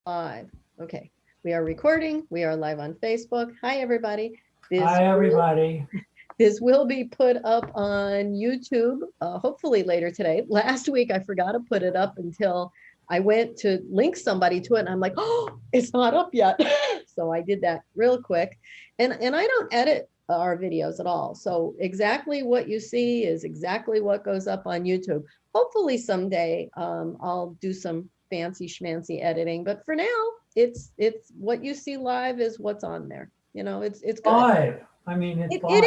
Live. Okay, we are recording. We are live on Facebook. Hi, everybody. Hi, everybody. This will be put up on YouTube, hopefully later today. Last week, I forgot to put it up until I went to link somebody to it, and I'm like, oh, it's not up yet. So I did that real quick. And I don't edit our videos at all. So exactly what you see is exactly what goes up on YouTube. Hopefully someday I'll do some fancy schmancy editing, but for now, it's what you see live is what's on there. You know, it's good. Live. I mean, it's live.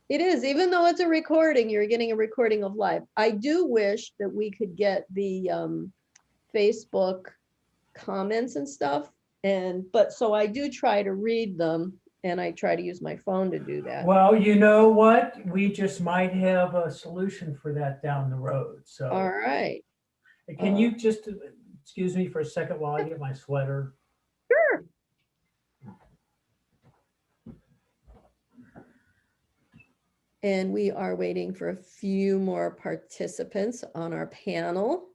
It is. Even though it's a recording, you're getting a recording of live. I do wish that we could get the Facebook comments and stuff. But so I do try to read them, and I try to use my phone to do that. Well, you know what? We just might have a solution for that down the road. So, all right. Can you just excuse me for a second while I get my sweater? Sure. And we are waiting for a few more participants on our panel.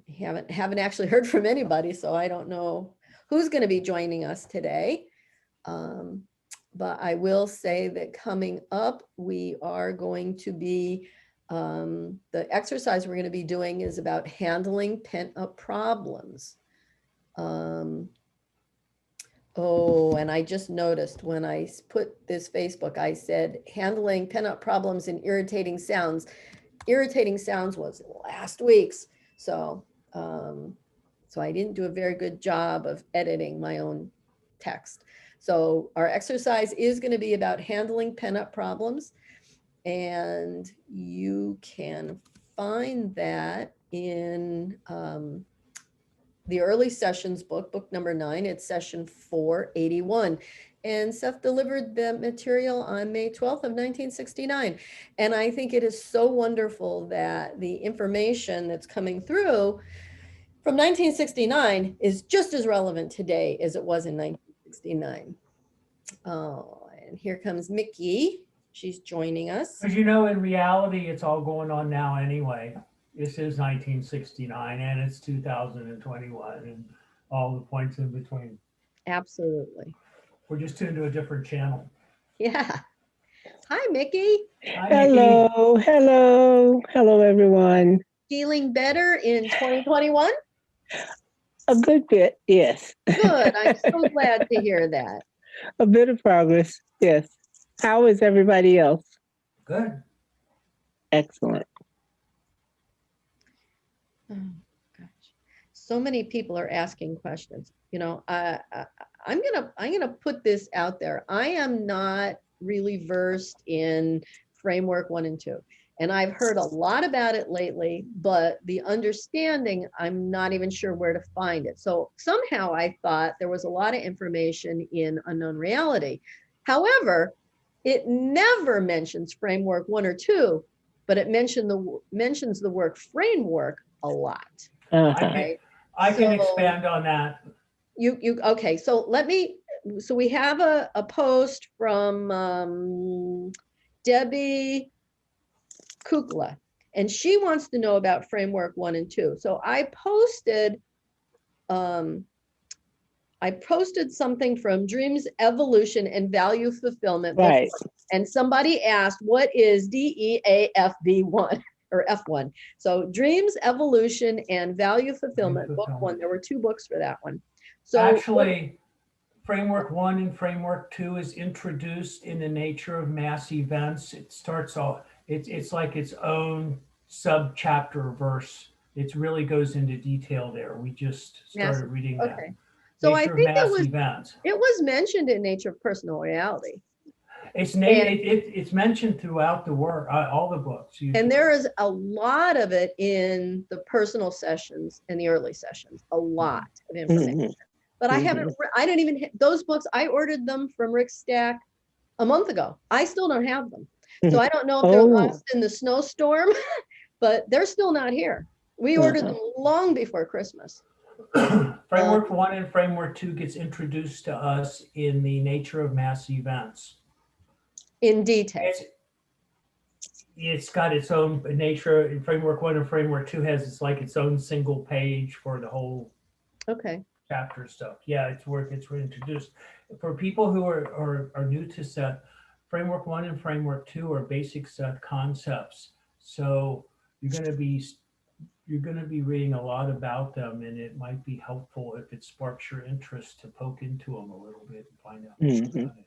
Haven't actually heard from anybody, so I don't know who's going to be joining us today. But I will say that coming up, we are going to be, the exercise we're going to be doing is about handling pent up problems. Oh, and I just noticed when I put this Facebook, I said handling pent up problems and irritating sounds. Irritating sounds was last week's. So, so I didn't do a very good job of editing my own text. So our exercise is going to be about handling pent-up problems, and you can find that in the early sessions book number 9. It's session 481. And Seth delivered the material on May 12th of 1969. And I think it is so wonderful that the information that's coming through from 1969 is just as relevant today as it was in 1969. Oh, and here comes Mickey. She's joining us. Because you know, in reality, it's all going on now anyway. This is 1969 and it's 2021 and all the points in between. Absolutely. We're just tuned to a different channel. Yeah. Hi, Mickey. Hi, hello, Mickey. hello, everyone. Feeling better in 2021? A good bit, yes. Good. I'm so glad to hear that. A bit of progress, yes. How is everybody else? Good. Excellent. Oh, gosh. So many people are asking questions. You know, I'm gonna put this out there. I am not really versed in framework 1 and 2. And I've heard a lot about it lately, but the understanding, I'm not even sure where to find it. So somehow I thought there was a lot of information in Unknown Reality. However, it never mentions framework 1 or 2, but it mentions the word framework a lot. Right? I can expand on that. Okay, so so we have a post from Debbie Kukla, and she wants to know about framework 1 and 2. So I posted something from Dreams, Evolution, and Value Fulfillment. Right. And somebody asked, what is DEAFB1 or F1? So Dreams, Evolution, and Value Fulfillment, book 1. There were 2 books for that one. So actually, framework 1 and framework 2 is introduced in the nature of mass events. It starts off, it's like its own sub-chapter verse. It really goes into detail there. We just started reading that. Okay. So nature I think it was mentioned in Nature of Personal Reality. It's mentioned throughout the work, all the books. Usually. And there is a lot of it in the personal sessions and the early sessions, a lot of information. But I don't even, those books, I ordered them from Rick Stack a month ago. I still don't have them. So I don't know if they're lost in the snowstorm, but they're still not here. We ordered them long before Christmas. Framework 1 and Framework 2 gets introduced to us in the Nature of Mass Events. In detail. It's got its own nature. Framework 1 and Framework 2 has its own single page for the whole. Okay. chapter stuff. Yeah, it's work. It's reintroduced. For people who are new to Seth, framework 1 and framework 2 are basic Seth concepts. So you're going to be reading a lot about them, and it might be helpful if it sparks your interest to poke into them a little bit and find out more about it.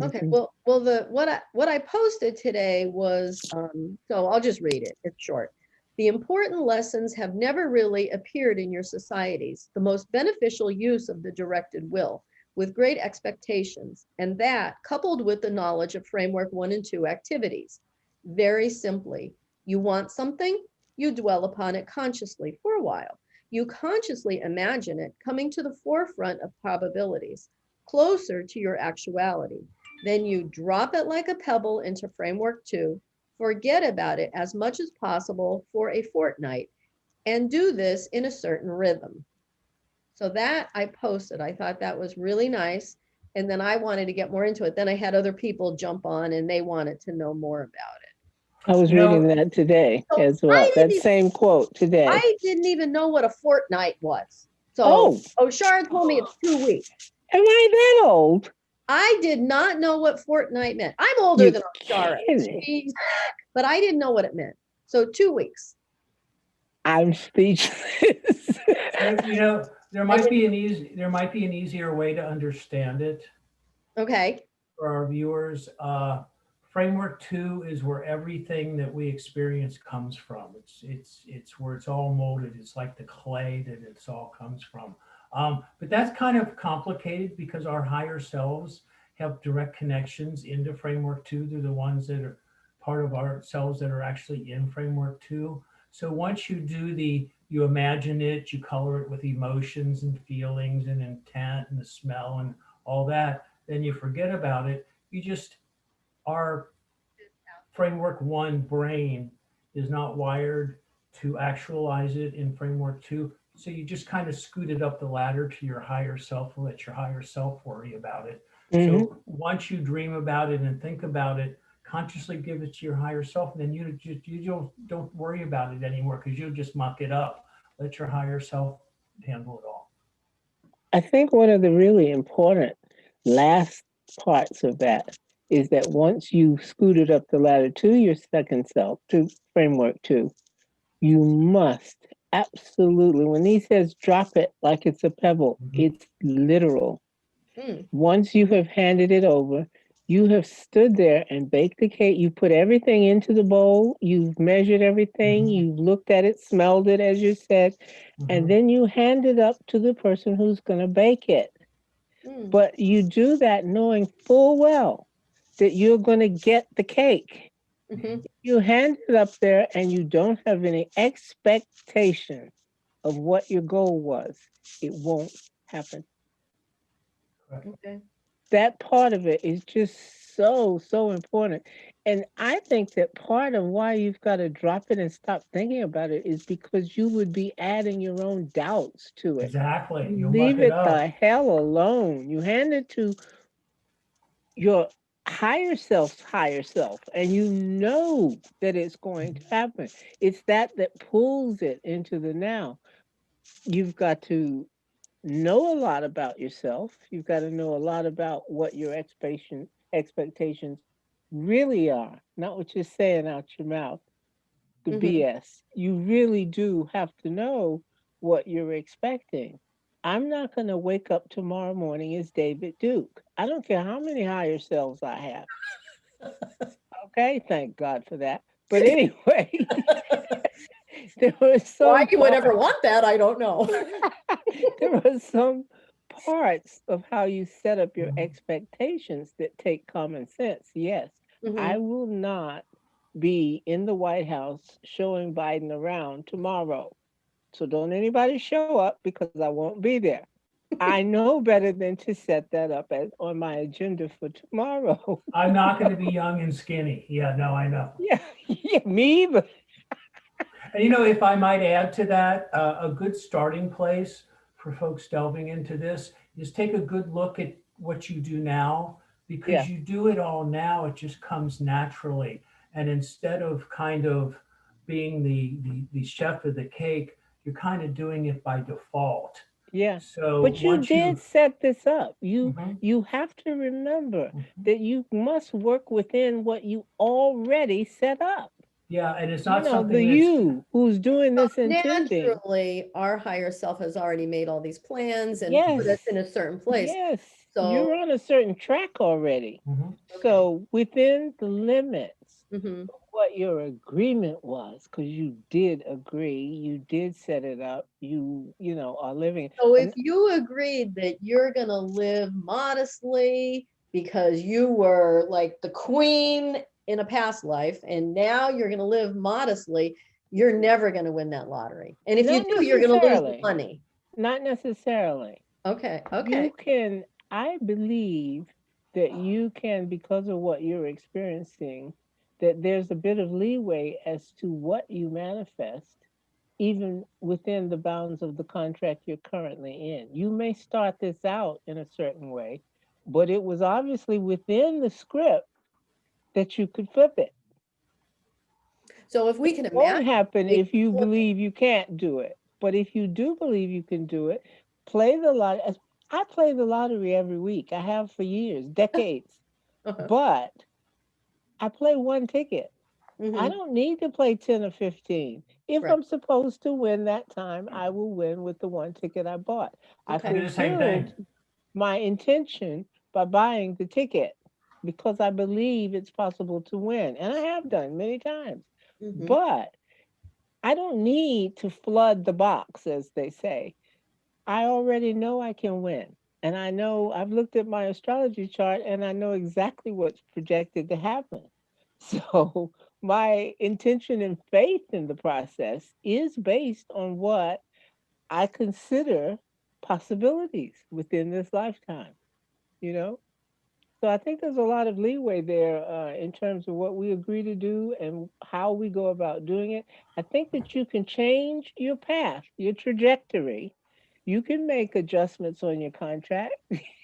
Okay, well, what I posted today was, so I'll just read it. It's short. The important lessons have never really appeared in your societies. The most beneficial use of the directed will, with great expectations, and that coupled with the knowledge of framework 1 and 2 activities. Very simply, you want something, you dwell upon it consciously for a while. You consciously imagine it coming to the forefront of probabilities, closer to your actuality. Then you drop it like a pebble into framework 2, forget about it as much as possible for a fortnight, and do this in a certain rhythm. So that I posted. I thought that was really nice. And then I wanted to get more into it. Then I had other people jump on and they wanted to know more about it. I was reading that today So as well. That same quote today. I didn't even know what a fortnight was. So Shara told me it's 2 weeks. Am I that old? I did not know what fortnight meant. I'm older than Shara, but I didn't know what it meant. So 2 weeks. I'm speechless. There might be an easier way to understand it. Okay. For our viewers, framework 2 is where everything that we experience comes from. It's where it's all molded. It's like the clay that it's all comes from. But that's kind of complicated because our higher selves have direct connections into framework 2. They're the ones that are part of ourselves that are actually in framework 2. So once you you imagine it, you color it with emotions and feelings and intent and the smell and all that, then you forget about it. Our framework 1 brain is not wired to actualize it in framework 2. So you just kind of scoot it up the ladder to your higher self and let your higher self worry about it. So once you dream about it and think about it, consciously give it to your higher self, and then you don't worry about it anymore because you'll just muck it up. Let your higher self handle it all. I think one of the really important last parts of that is that once you scooted up the ladder to your second self, to framework 2, you must absolutely, when he says drop it like it's a pebble, it's literal. Once you have handed it over, you have stood there and baked the cake. You put everything into the bowl. You've measured everything. You've looked at it, smelled it, as you said, and then you hand it up to the person who's going to bake it. But you do that knowing full well that you're going to get the cake. You hand it up there and you don't have any expectation of what your goal was. It won't happen. Okay. That part of it is just so important. And I think that part of why you've got to drop it and stop thinking about it is because you would be adding your own doubts to it. Exactly. You leave it the hell alone. You hand it to your higher self, and you know that it's going to happen. It's that pulls it into the now. You've got to know a lot about yourself. You've got to know a lot about what your expectations really are, not what you're saying out your mouth, the BS. You really do have to know what you're expecting. I'm not going to wake up tomorrow morning as David Duke. I don't care how many higher selves I have. Okay, thank God for that. But anyway, there was some why you would ever want that, I don't know. There were some parts of how you set up your expectations that take common sense. Yes, I will not be in the White House showing Biden around tomorrow. So don't anybody show up because I won't be there. I know better than to set that up as on my agenda for tomorrow. I'm not going to be young and skinny. Yeah, no, I know. Yeah, me either. And if I might add to that, a good starting place for folks delving into this is take a good look at what you do now, because you do it all now. It just comes naturally. And instead of kind of being the chef of the cake, you're kind of doing it by default. Yeah. So But you once did you, set this up. You Mhm, you have to remember mhm. that you must work within what you already set up. Yeah, and it's You not know, something the that's, you who's doing So this intending. naturally, our higher self has already made all these plans and Yes. put us in a certain place. Yes. So, You're on a certain track already. Mhm. okay. So within the limits Hmm. of what your agreement was, because you did agree, you did set it up, you know, are living. So if And you agreed that you're gonna live modestly because you were like the queen in a past life, and now you're gonna live modestly, you're never gonna win that lottery. And if you not do, you're gonna lose the necessarily. money. Not necessarily. Okay, okay. You can, I believe that you can, because of what you're experiencing, that there's a bit of leeway as to what you manifest, even within the bounds of the contract you're currently in. You may start this out in a certain way, but it was obviously within the script that you could flip it. So if we can Won't imagine, happen they if can you flip it. believe you can't do it. But if you do believe you can do it, play the lottery. I play the lottery every week. I have for years, decades. Uh-huh. But I play one ticket. I Mhm. don't need to play 10 or 15. If Right. I'm supposed to win that time, I will win with the one ticket I bought. I I Okay. do the same fulfilled thing. my intention by buying the ticket because I believe it's possible to win. And I have done many times. Mhm. But I don't need to flood the box, as they say. I already know I can win. And I know I've looked at my astrology chart and I know exactly what's projected to happen. So my intention and faith in the process is based on what I consider possibilities within this lifetime, you know? So I think there's a lot of leeway there in terms of what we agree to do and how we go about doing it. I think that you can change your path, your trajectory. You can make adjustments on your contract,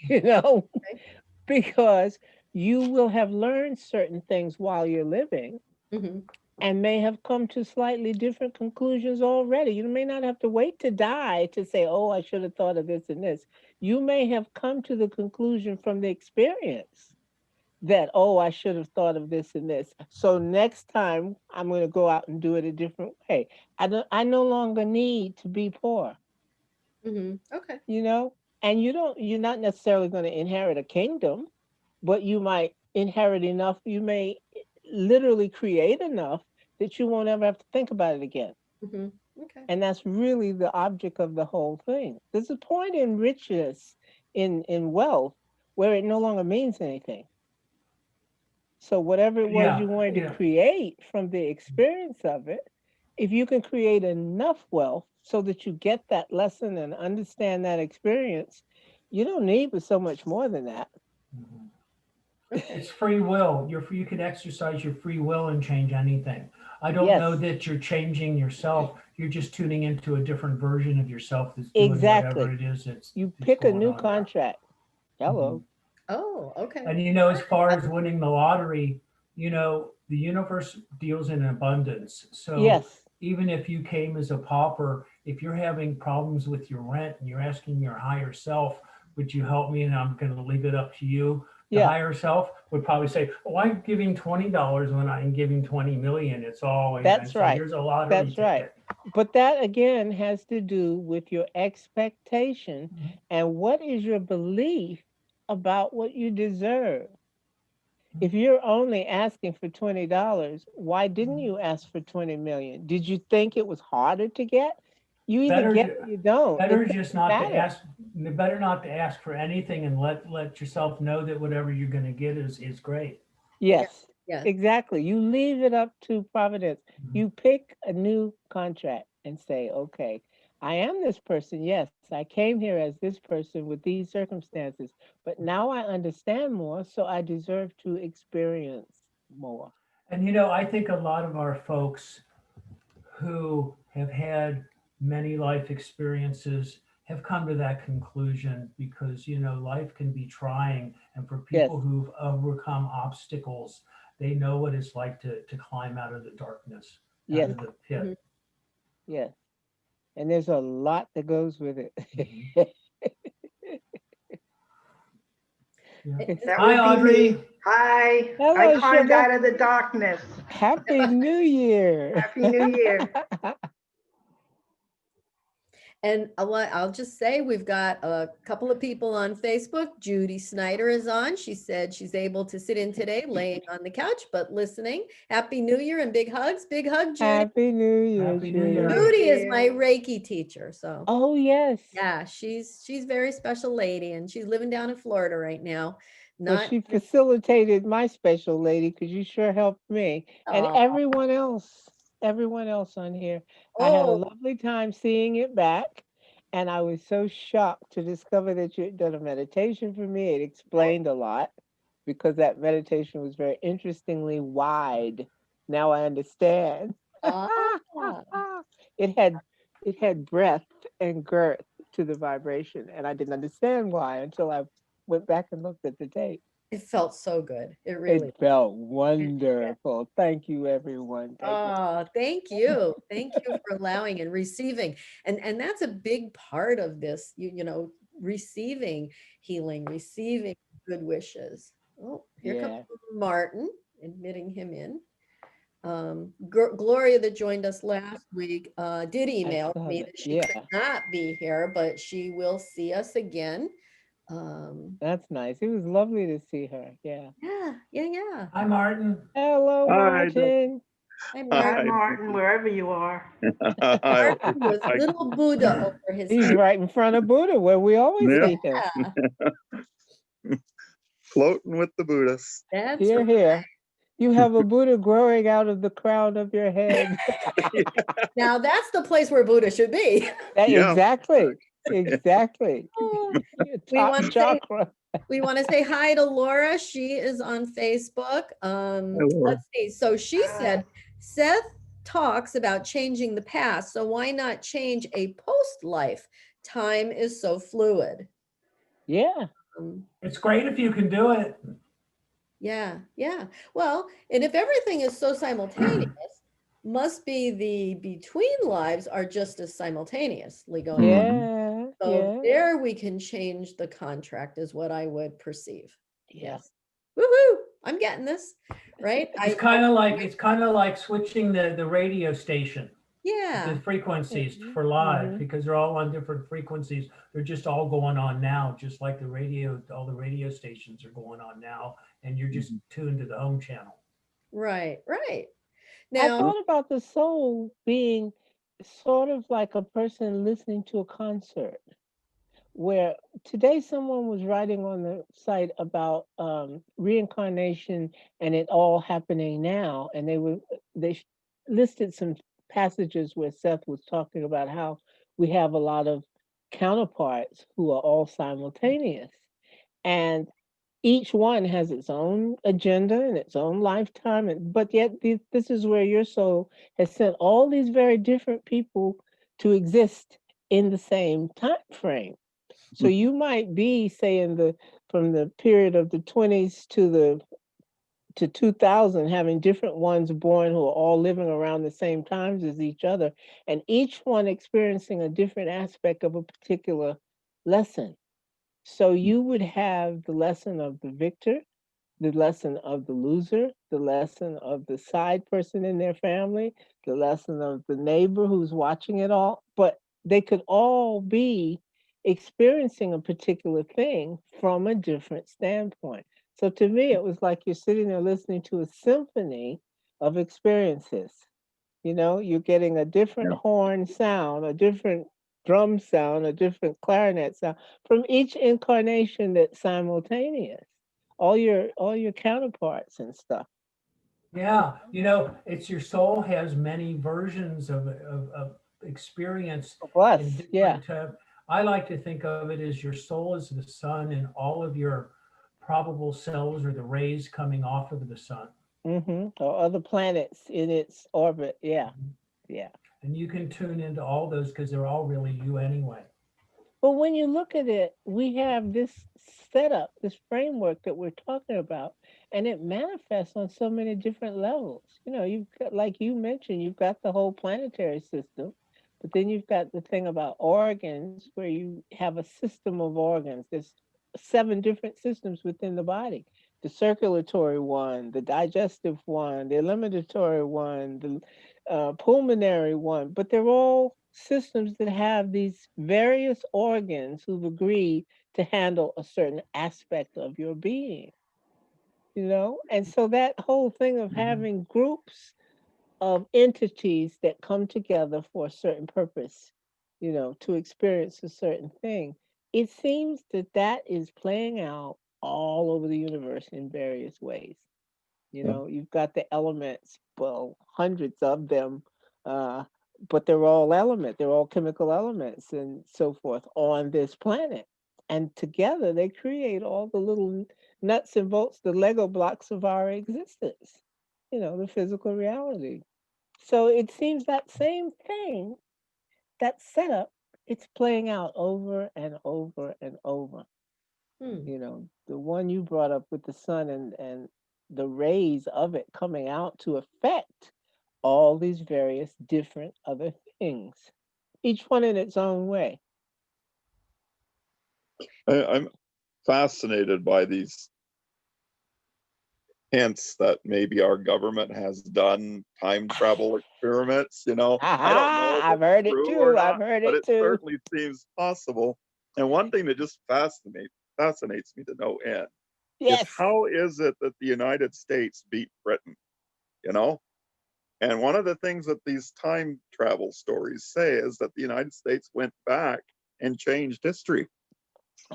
you know, Okay. because you will have learned certain things while you're living Mhm. and may have come to slightly different conclusions already. You may not have to wait to die to say, oh, I should have thought of this and this. You may have come to the conclusion from the experience that, oh, I should have thought of this and this. So next time I'm going to go out and do it a different way. I no longer need to be poor, Mhm. Okay. you know? And you're not necessarily going to inherit a kingdom, but you might inherit enough, you may literally create enough that you won't ever have to think about it again. Mhm. Okay. And that's really the object of the whole thing. There's a point in riches, in wealth, where it no longer means anything. So whatever it was Yeah, you wanted to yeah. create from the experience of it, if you can create enough wealth so that you get that lesson and understand that experience, you don't need but so much more than that. Mhm. Okay. It's free will. You can exercise your free will and change anything. I don't know Yes, that you're changing yourself. You're just tuning into a different version of yourself that's doing whatever exactly. it is that's You that's pick a going new on there. contract. Mhm. Hello. Oh, okay. And as far as winning the lottery, the universe deals in abundance. So Yes. even if you came as a pauper, if you're having problems with your rent and you're asking your higher self, would you help me? And I'm going to leave it up to you. The Yeah, higher self would probably say, "Oh, I'm giving $20 when I'm giving 20 million. It's all, and that's so right. here's a lottery That's right. ticket." But that again has to do with your expectation Mhm. and what is your belief about what you deserve. If you're only asking for $20, why didn't you ask for 20 million? Did you think it was harder to get? You either Better, get or you don't. It better just doesn't not to matter. ask. Better not to ask for anything and let yourself know that whatever you're going to get is great. Yeah. Yes, Yeah. exactly. You leave it up to Providence. Mhm. You pick a new contract and say, okay, I am this person. Yes, I came here as this person with these circumstances, but now I understand more, so I deserve to experience more. And I think a lot of our folks who have had many life experiences have come to that conclusion because life can be trying, and for Yes, people who've overcome obstacles, they know what it's like to climb out of the darkness, out yes, of the pit. Mhm. yes. and there's a lot that goes with it. Yeah. That Hi, would be Audrey. me. Hi, I Hello, climbed sugar. out of the darkness. Happy New Year. Happy New Year. And I'll just say we've got a couple of people on Facebook. Judy Snyder is on. She said she's able to sit in today, laying on the couch, but listening. Happy New Year and big hugs. Big hug, Judy. Happy New Year, Happy New Year. Judy. Judy is you. my Reiki teacher. So Oh, yes. yeah, she's very special lady, and she's living down in Florida right now. Well, Not she facilitated my special lady because you sure helped me and Aw. everyone else on here. I had a Oh, lovely time seeing it back, and I was so shocked to discover that you had done a meditation for me. It explained a lot because that meditation was very interestingly wide. Now I understand. ah. it had it had breadth and girth to the vibration, and I didn't understand why until I went back and looked at the tape. It felt so good. It really. It felt wonderful. Thank you, everyone. Thank you. Oh, thank you. Thank you for allowing and receiving. And that's a big part of this, receiving healing, receiving good wishes. Oh, here comes Yeah, Martin, admitting him in. Gloria that joined us last week did I email saw me that. that she Yeah, could not be here, but she will see us again. that's nice. It was lovely to see her. Yeah. Yeah. Hi, Martin. Hello, Hi, Martin. Hi, Hi, Martin. hi, Martin, wherever you are. hi. Martin with I, little Buddha over his He's head. right in front of Buddha where we always yeah, see him. floating with the Buddhists. That's Here, right. here. You have a Buddha growing out of the crown of your head. Now that's the place where Buddha should be. Yeah. Exactly. Exactly. Oh, Your we top want to say chakra. we want to say hi to Laura. She is on Facebook. Hi, Laura. Let's see. So she said Seth talks about changing the past. So why not change a post life? Time is so fluid. Yeah. Um, It's great if you can do it. yeah. Well, and if everything is so simultaneous, must be the between lives are just as simultaneously going on. Yeah. So Yeah. there we can change the contract is what I would perceive. Yeah. Yes. Woohoo! I'm getting this, right? It's kind of like switching the radio station, Yeah. the frequencies Mhm, for live, mhm. because they're all on different frequencies. They're just all going on now, just like all the radio stations are going on now, and you're just tuned to the home channel. Right. I Now, thought about the soul being sort of like a person listening to a concert, where today someone was writing on the site about reincarnation and it all happening now, and listed some passages where Seth was talking about how we have a lot of counterparts who are all simultaneous, and each one has its own agenda and its own lifetime, but yet this is where your soul has sent all these very different people to exist in the same time frame. So you might be, say, from the period of the 20s to 2000, having different ones born who are all living around the same times as each other, and each one experiencing a different aspect of a particular lesson. So you would have the lesson of the victor, the lesson of the loser, the lesson of the side person in their family, the lesson of the neighbor who's watching it all. But they could all be experiencing a particular thing from a different standpoint. So to me, it was like you're sitting there listening to a symphony of experiences. You're getting a different Yeah. horn sound, a different drum sound, a different clarinet sound from each incarnation that's simultaneous. All your counterparts and stuff. Yeah, it's your soul has many versions of experience in Plus, yeah. different. I like to think of it as your soul is the sun, and all of your probable selves are the rays coming off of the sun. Or other planets in its orbit. Yeah, yeah. And you can tune into all those because they're all really you anyway. But when you look at it, we have this setup, this framework that we're talking about, and it manifests on so many different levels. You've got, like you mentioned, you've got the whole planetary system, But then you've got the thing about organs where you have a system of organs. There's 7 different systems within the body. The circulatory one, the digestive one, the eliminatory one, the pulmonary one, but they're all systems that have these various organs who've agreed to handle a certain aspect of your being, you know? And so that whole thing of having groups of entities that come together for a certain purpose, you know, to experience a certain thing, it seems that that is playing out all over the universe in various ways. You Yeah. know, you've got the elements, well, hundreds of them, but they're all they're all chemical elements and so forth on this planet. And together they create all the little nuts and bolts, the Lego blocks of our existence, you know, the physical reality. So it seems that same thing, that setup, it's playing out over and over and over. Hmm. You know, the one you brought up with the sun and the rays of it coming out to affect all these various different other things, each one in its own way. I'm fascinated by these hints that maybe our government has done time travel experiments, you know. I don't know if I've it's heard it true or too. I've not, heard but it it too. certainly seems possible. And one thing that just fascinates me to no end is Yes. how is it that the United States beat Britain, you know? And one of the things that these time travel stories say is that the United States went back and changed history.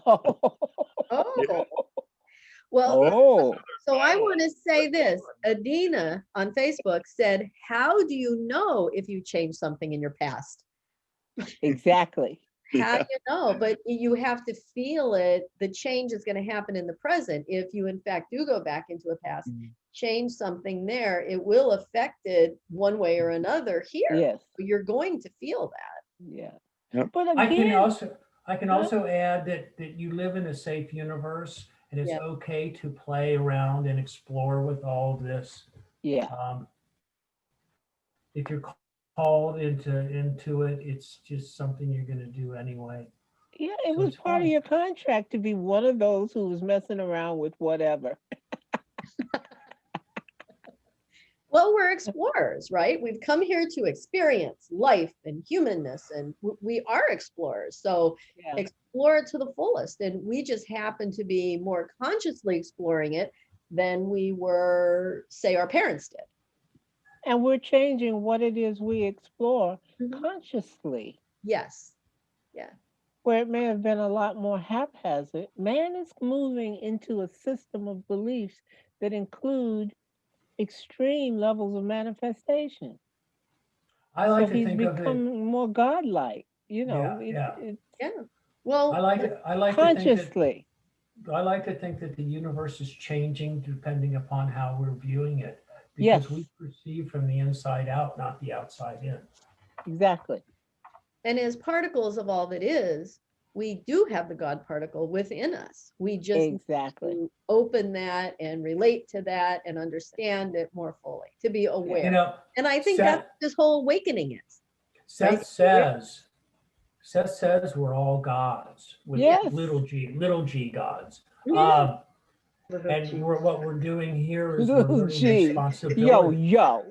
Oh, Yeah. well, Oh. so I want to say this. Adina on Facebook said, how do you know if you changed something in your past? Exactly. How Yeah. do you know? But you have to feel it. The change is going to happen in the present. If you, in fact, do go back into a past, change something there, it will affect it one way or another here. Yes. You're going to feel that. Yeah. Yep. But I can again, also add that you live in a safe universe and it's Yeah. okay to play around and explore with all of this. yeah. If you're called into it, it's just something you're going to do anyway. Yeah, it So was it's part of fine. your contract to be one of those who was messing around with whatever. Well, we're explorers, right? We've come here to experience life and humanness, and we are explorers. So Yeah. explore it to the fullest. And we just happen to be more consciously exploring it than we were, say, our parents did. And we're changing what it is we explore Mhm. consciously, Yes. Yeah. where it may have been a lot more haphazard. Man is moving into a system of beliefs that include extreme levels of manifestation. I So like to he's think of it. becoming more godlike, you Yeah, know, yeah. it's Yeah. Well, I like to think that consciously. I like to think that the universe is changing depending upon how we're viewing it, Yes, because we perceive from the inside out, not the outside in. exactly. and as particles of all that is, we do have the God particle within us. We just need Exactly. to open that and relate to that and understand it more fully, to be aware. You know, And I think that's Seth, what this whole awakening is. Seth says, Seth says we're all gods with Yes. little g gods. Yeah. And what we're doing here is we're Little learning G. responsibility. Yo.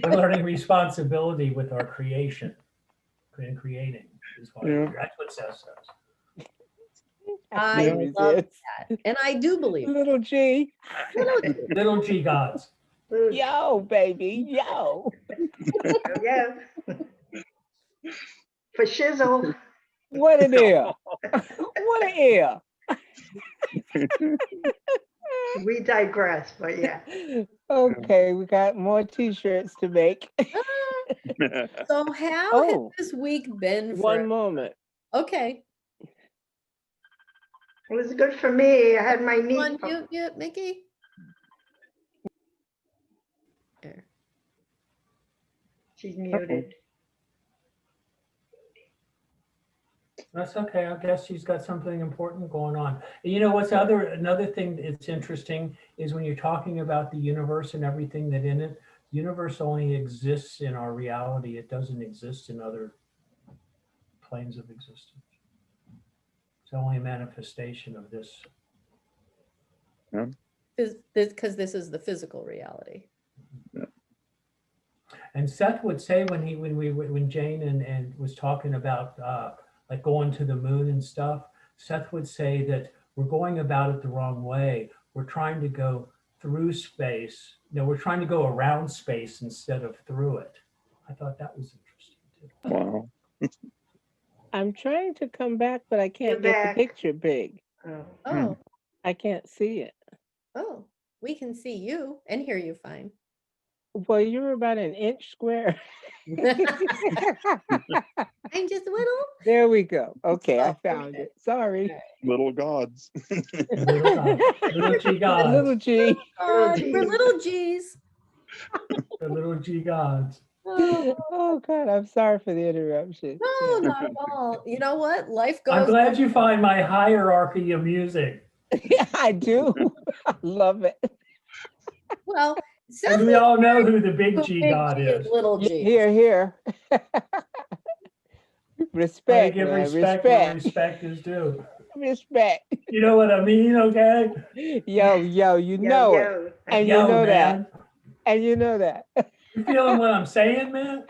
We're learning responsibility with our creation and creating is what Yeah. that's what Seth says. I can't love resist. that. And I do believe it. Little G. Little g gods. Yo, baby. Yo. Yeah. For shizzle. What an ear. What an ear. We digress, but yeah. Okay, we got more t-shirts to make. So how Oh, has this week been for one moment. Okay. It was good for me. I had my knee. One mute, Mickey. There. She's muted. That's okay. I guess she's got something important going on. You know what's another thing that's interesting is when you're talking about the universe and everything that in it, the universe only exists in our reality. It doesn't exist in other planes of existence. It's only a manifestation of this. Because this is the physical reality. And Seth would say when Jane and was talking about like going to the moon and stuff, Seth would say that we're going about it the wrong way. We're trying to go through space. No, we're trying to go around space instead of through it. I thought that was interesting too. Wow. I'm trying to come back, but I can't You're get back. the picture big. Oh. Oh, I can't see it. oh, we can see you and hear you fine. Well, you're about an inch square. I'm just a little. There we go. Okay, I Oh, found okay. it. Sorry. Little gods. Little G gods. Little G. God, we're G's. little G's. The little G gods. Oh, Oh God, I'm sorry for the interruption. no, not at all. You know what? Life I'm goes. glad you find my hierarchy of music. Yeah, I do. I love it. Well, Seth And we was all know who the big who G big god G is. and little G. Here, here. I Respect, give man. respect where Respect. respect is due. Respect. You know what I mean, okay? Yo, you Yo, know it. yo. And you Yo, know that. man. And you know that. You feeling what I'm saying, man?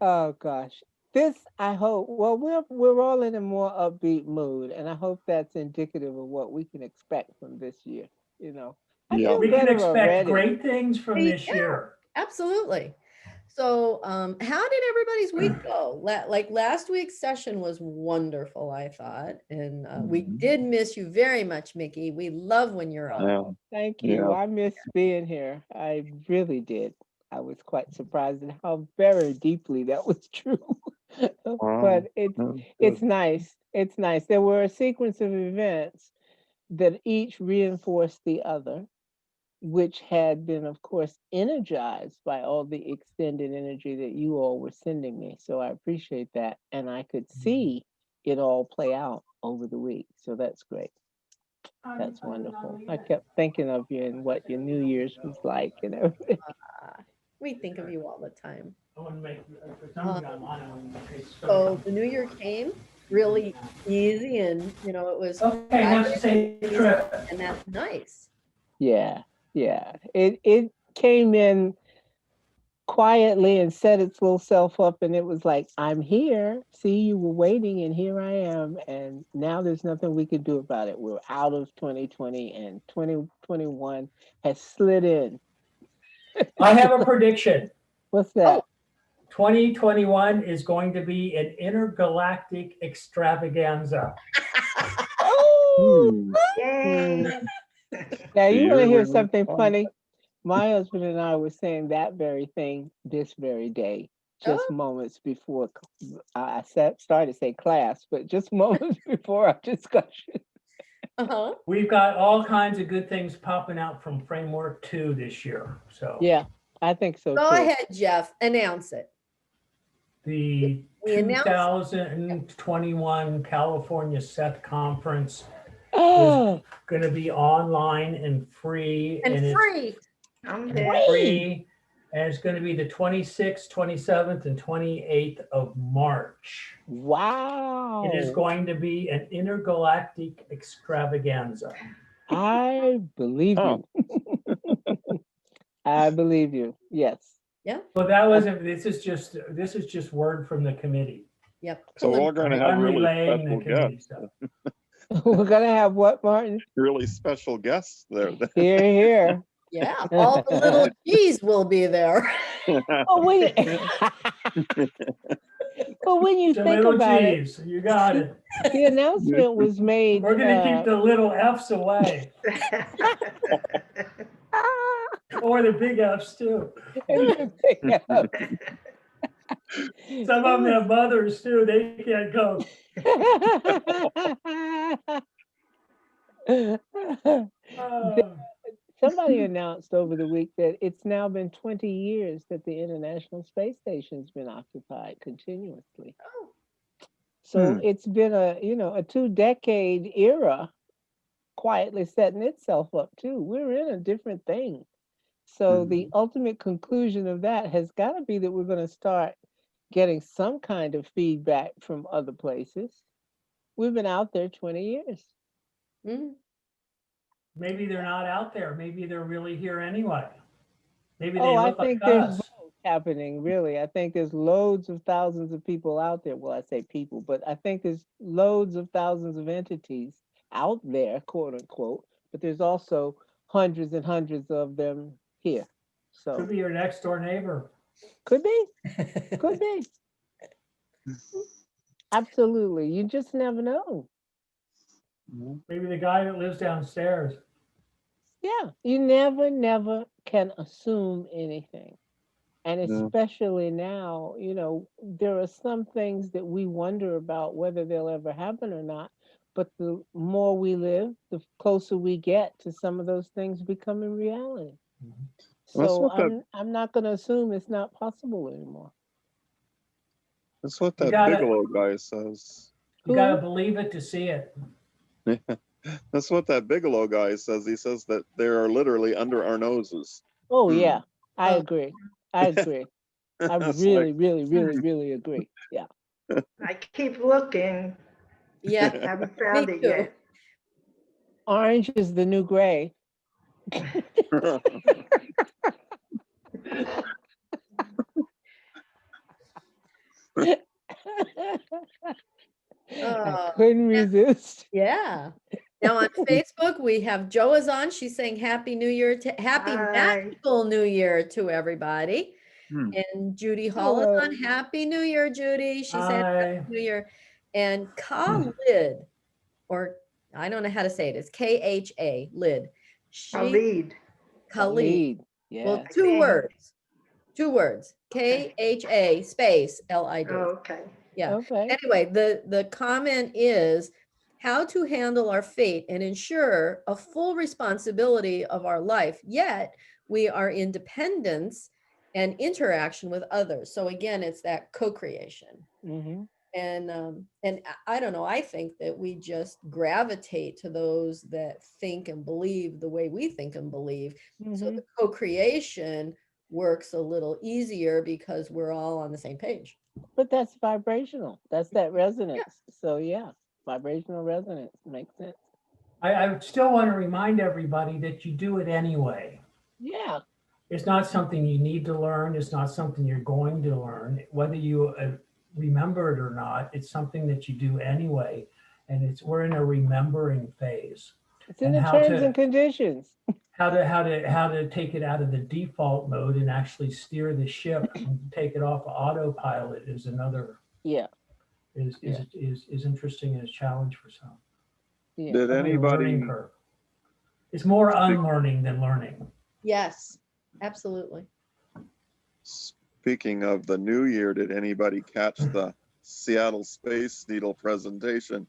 Oh gosh. This I hope, well, we're all in a more upbeat mood, and I hope that's indicative of what we can expect from this year. You know, I Yeah. feel We can better expect already. great things from this Yeah. year. Absolutely. So, how did everybody's week go? Like last week's session was wonderful, I thought, and we Mhm. did miss you very much, Mickey. We love when you're on. Yeah. Thank you. Yeah. I missed being here. I really did. I was quite surprised at how very deeply that was true. Wow. But it's Good. nice. It's nice. There were a sequence of events that each reinforced the other, which had been, of course, energized by all the extended energy that you all were sending me. So I appreciate that. And I could see it all play out over the week. So that's great. That's wonderful. I kept thinking of you and what your New Year's was like and everything. We think of you all the time. I want to make for some reason I want to So the new year came really easy, and it was Okay, have a safe trip. and that's nice. Yeah, yeah. It came in quietly and set its little self up, and it was like, I'm here. See, you were waiting, and here I am. And now there's nothing we can do about it. We're out of 2020, and 2021 has slid in. I have a prediction. What's that? 2021 is going to be an intergalactic extravaganza. Oh, Hmm. Yay. now Do you you want to hear really something want funny? My husband and I were saying that very thing this very day, just Oh. moments before I started to say class, but just moments before our discussion. Uh-huh. We've got all kinds of good things popping out from Framework 2 this year. So Yeah, I think so Go too. ahead, Jeff. Announce it. the We announced 2021 California Seth Conference Oh, going to be online and free. and it's free. I'm and there. it's free. And it's going to be the 26th, 27th, and 28th of March. wow. It is going to be an intergalactic extravaganza. I believe Oh. you. I believe you. Yes. Yeah. But that wasn't. This is just word from the committee. Yep. So we're going to have I'm really relaying special the committee guests. stuff. We're gonna have what, Martin? Really special guests there. Here, here. Yeah. All the little G's will be there. Well, when you The think little about it, G's, you got it. the announcement was made. We're going to keep the little F's away, or the big F's too. Some of them have mothers too. They can't go. Somebody announced over the week that it's now been 20 years that the International Space Station's been occupied continuously. Oh. So it's been a 2-decade era quietly setting itself up too. We're in a different thing. So the ultimate conclusion of that has got to be that we're going to start getting some kind of feedback from other places. We've been out there 20 years. Mm. Maybe they're not out there. Maybe they're really here anyway. Maybe they Oh, I look like think there's us. both happening, really. I think there's loads of thousands of people out there. Well, I say people, but I think there's loads of thousands of entities out there, quote unquote, but there's also hundreds and hundreds of them here. Could So be your next door neighbor. could be, could be. Absolutely. You just never know. Maybe the guy that lives downstairs. Yeah, you never can assume anything. And Yeah. especially now, there are some things that we wonder about whether they'll ever happen or not. But the more we live, the closer we get to some of those things becoming reality. That's So what that I'm not going to assume it's not possible anymore. that's what You that gotta- Bigelow guy says. You got to believe it to see it. That's what that Bigelow guy says. He says that they are literally under our noses. Oh yeah, I Oh. agree. I agree. I It's really, really, really, really agree. Yeah. I keep looking, Yeah, haven't found it too. yet. Orange is the new gray. I Oh, couldn't resist. yeah. Now on Facebook, we have Joe is on. She's saying Happy New Year Happy Hi. Magical New Year to everybody. Hmm. And Judy Hall is on. Happy New Year, Judy. She said Happy Hi. New Year. And Khalid, or I don't know how to say it. It's Kha Lid. I'll She lead. Khalid. Lead. Well, Yes. two can't. words. Two words. Kha space Lid. Oh, okay. Yeah. Okay. Anyway, the comment is how to handle our fate and ensure a full responsibility of our life, yet we are independence and interaction with others. So again, it's that co-creation. Mm-hmm. And I don't know, I think that we just gravitate to those that think and believe the way we think and believe. So the co-creation works a little easier because we're all on the same page. But that's vibrational. That's that resonance. So yeah, vibrational resonance makes sense. I would still want to remind everybody that you do it anyway. Yeah. It's not something you need to learn. It's not something you're going to learn. Whether you remember it or not, it's something that you do anyway. And we're in a remembering phase. It's in And the how terms to- and conditions. How to take it out of the default mode and actually steer the ship and take it off autopilot is another Yeah. is interesting and a challenge for some. Yeah. Did Definitely a learning anybody curve. It's more unlearning than learning. Yes, absolutely. Speaking of the new year, did anybody catch the Seattle Space Needle presentation?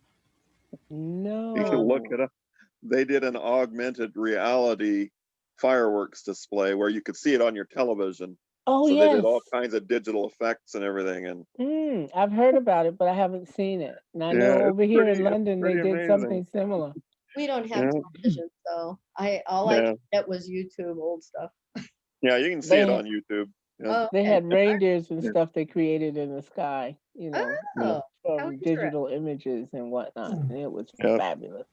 No. You can look it up. They did an augmented reality fireworks display where you could see it on your television. Oh So yes. they did all kinds of digital effects and everything. And I've heard about it, but I haven't seen it. And I know yeah, over it's here in pretty- London they pretty did amazing. something similar. We don't have Yeah. television, so I Yeah. could get was YouTube old stuff. Yeah, you can see it They- on YouTube. Yeah. They Okay. had reindeers and Yeah. stuff they created in the sky, Oh, how from interesting. digital images and whatnot. Hmm. And it was Yeah. fabulous.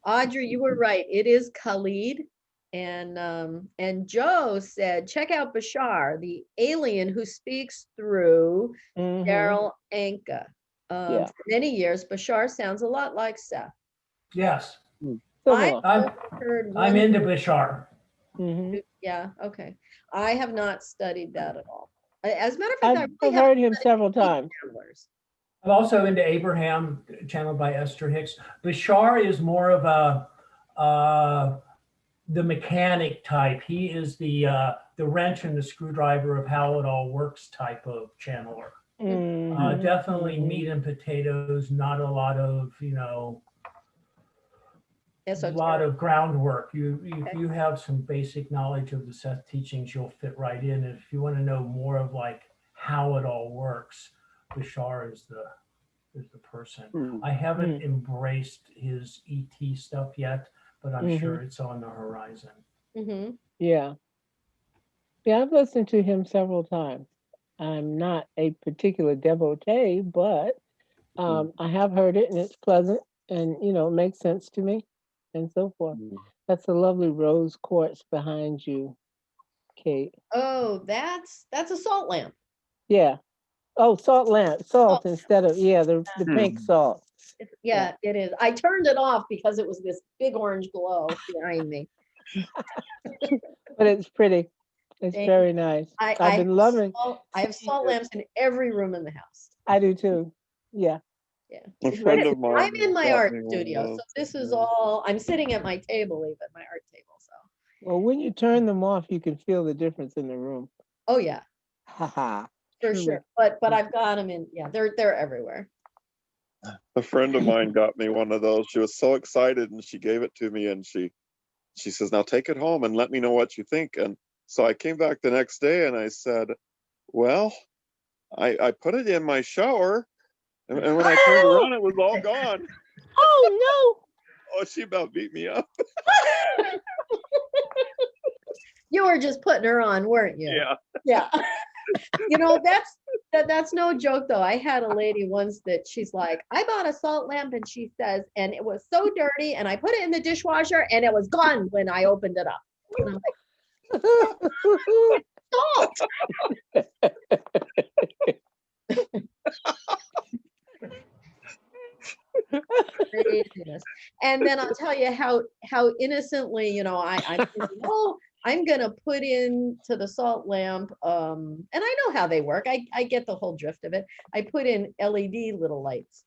Audrey, you were right. It is Khalid. And Joe said, check out Bashar, the alien who speaks through Mhm. Daryl Anka. Yeah. For many years, Bashar sounds a lot like Seth. Yes, Similar. I'm Heard I'm one, into Bashar. Mhm. yeah, okay. I have not studied that at all. As a matter of fact, I I've really heard haven't him studied several any times. channelers. I'm also into Abraham, channeled by Esther Hicks. Bashar is more of the mechanic type. He is the wrench and the screwdriver of how it all works type of channeler. Mhm. Definitely Mhm. meat and potatoes, not a lot of Esoteric. groundwork. If you have some basic knowledge of the Seth teachings, you'll fit right in. And if you want to know more of like how it all works, Bashar is the person. Hmm. I haven't embraced his ET stuff yet, but I'm sure it's on the horizon. Mhm. Yeah. Yeah, I've listened to him several times. I'm not a particular devotee, but I have heard it and it's pleasant and, it makes sense to me and so forth. That's a lovely rose quartz behind you, Kate. Oh, that's a salt lamp. Yeah. Oh, salt lamp, Salt. salt instead of, yeah, the pink salt. Yeah, it is. I turned it off because it was this big orange glow behind me. But it's pretty. It's Thank very nice. I I've been loving. I have seeing salt it. lamps in every room in the house. I do too. Yeah. Yeah. A friend of mine I'm in my got art me one of studio, those. so this is all, I'm sitting at my table, even my art table, so. Well, when you turn them off, you can feel the difference in the room. Oh, yeah, Haha. for True. sure. But I've got them in, yeah, they're everywhere. A friend of mine got me one of those. She was so excited and she gave it to me and she says, now take it home and let me know what you think. And so I came back the next day and I said, well, I put it in my shower and when I turned around, it was all gone. Oh Oh, she about beat me up. You were just putting her on, weren't you? Yeah. Yeah. That's no joke though. I had a lady once that she's like, I bought a salt lamp and she says, and it was so dirty and I put it in the dishwasher and it was gone when I opened it up. And I'm like, salt. Craziness. And then I'll tell you how innocently, I'm thinking, oh, I'm gonna put into the salt lamp, and I know how they work. I get the whole drift of it. I put in LED little lights.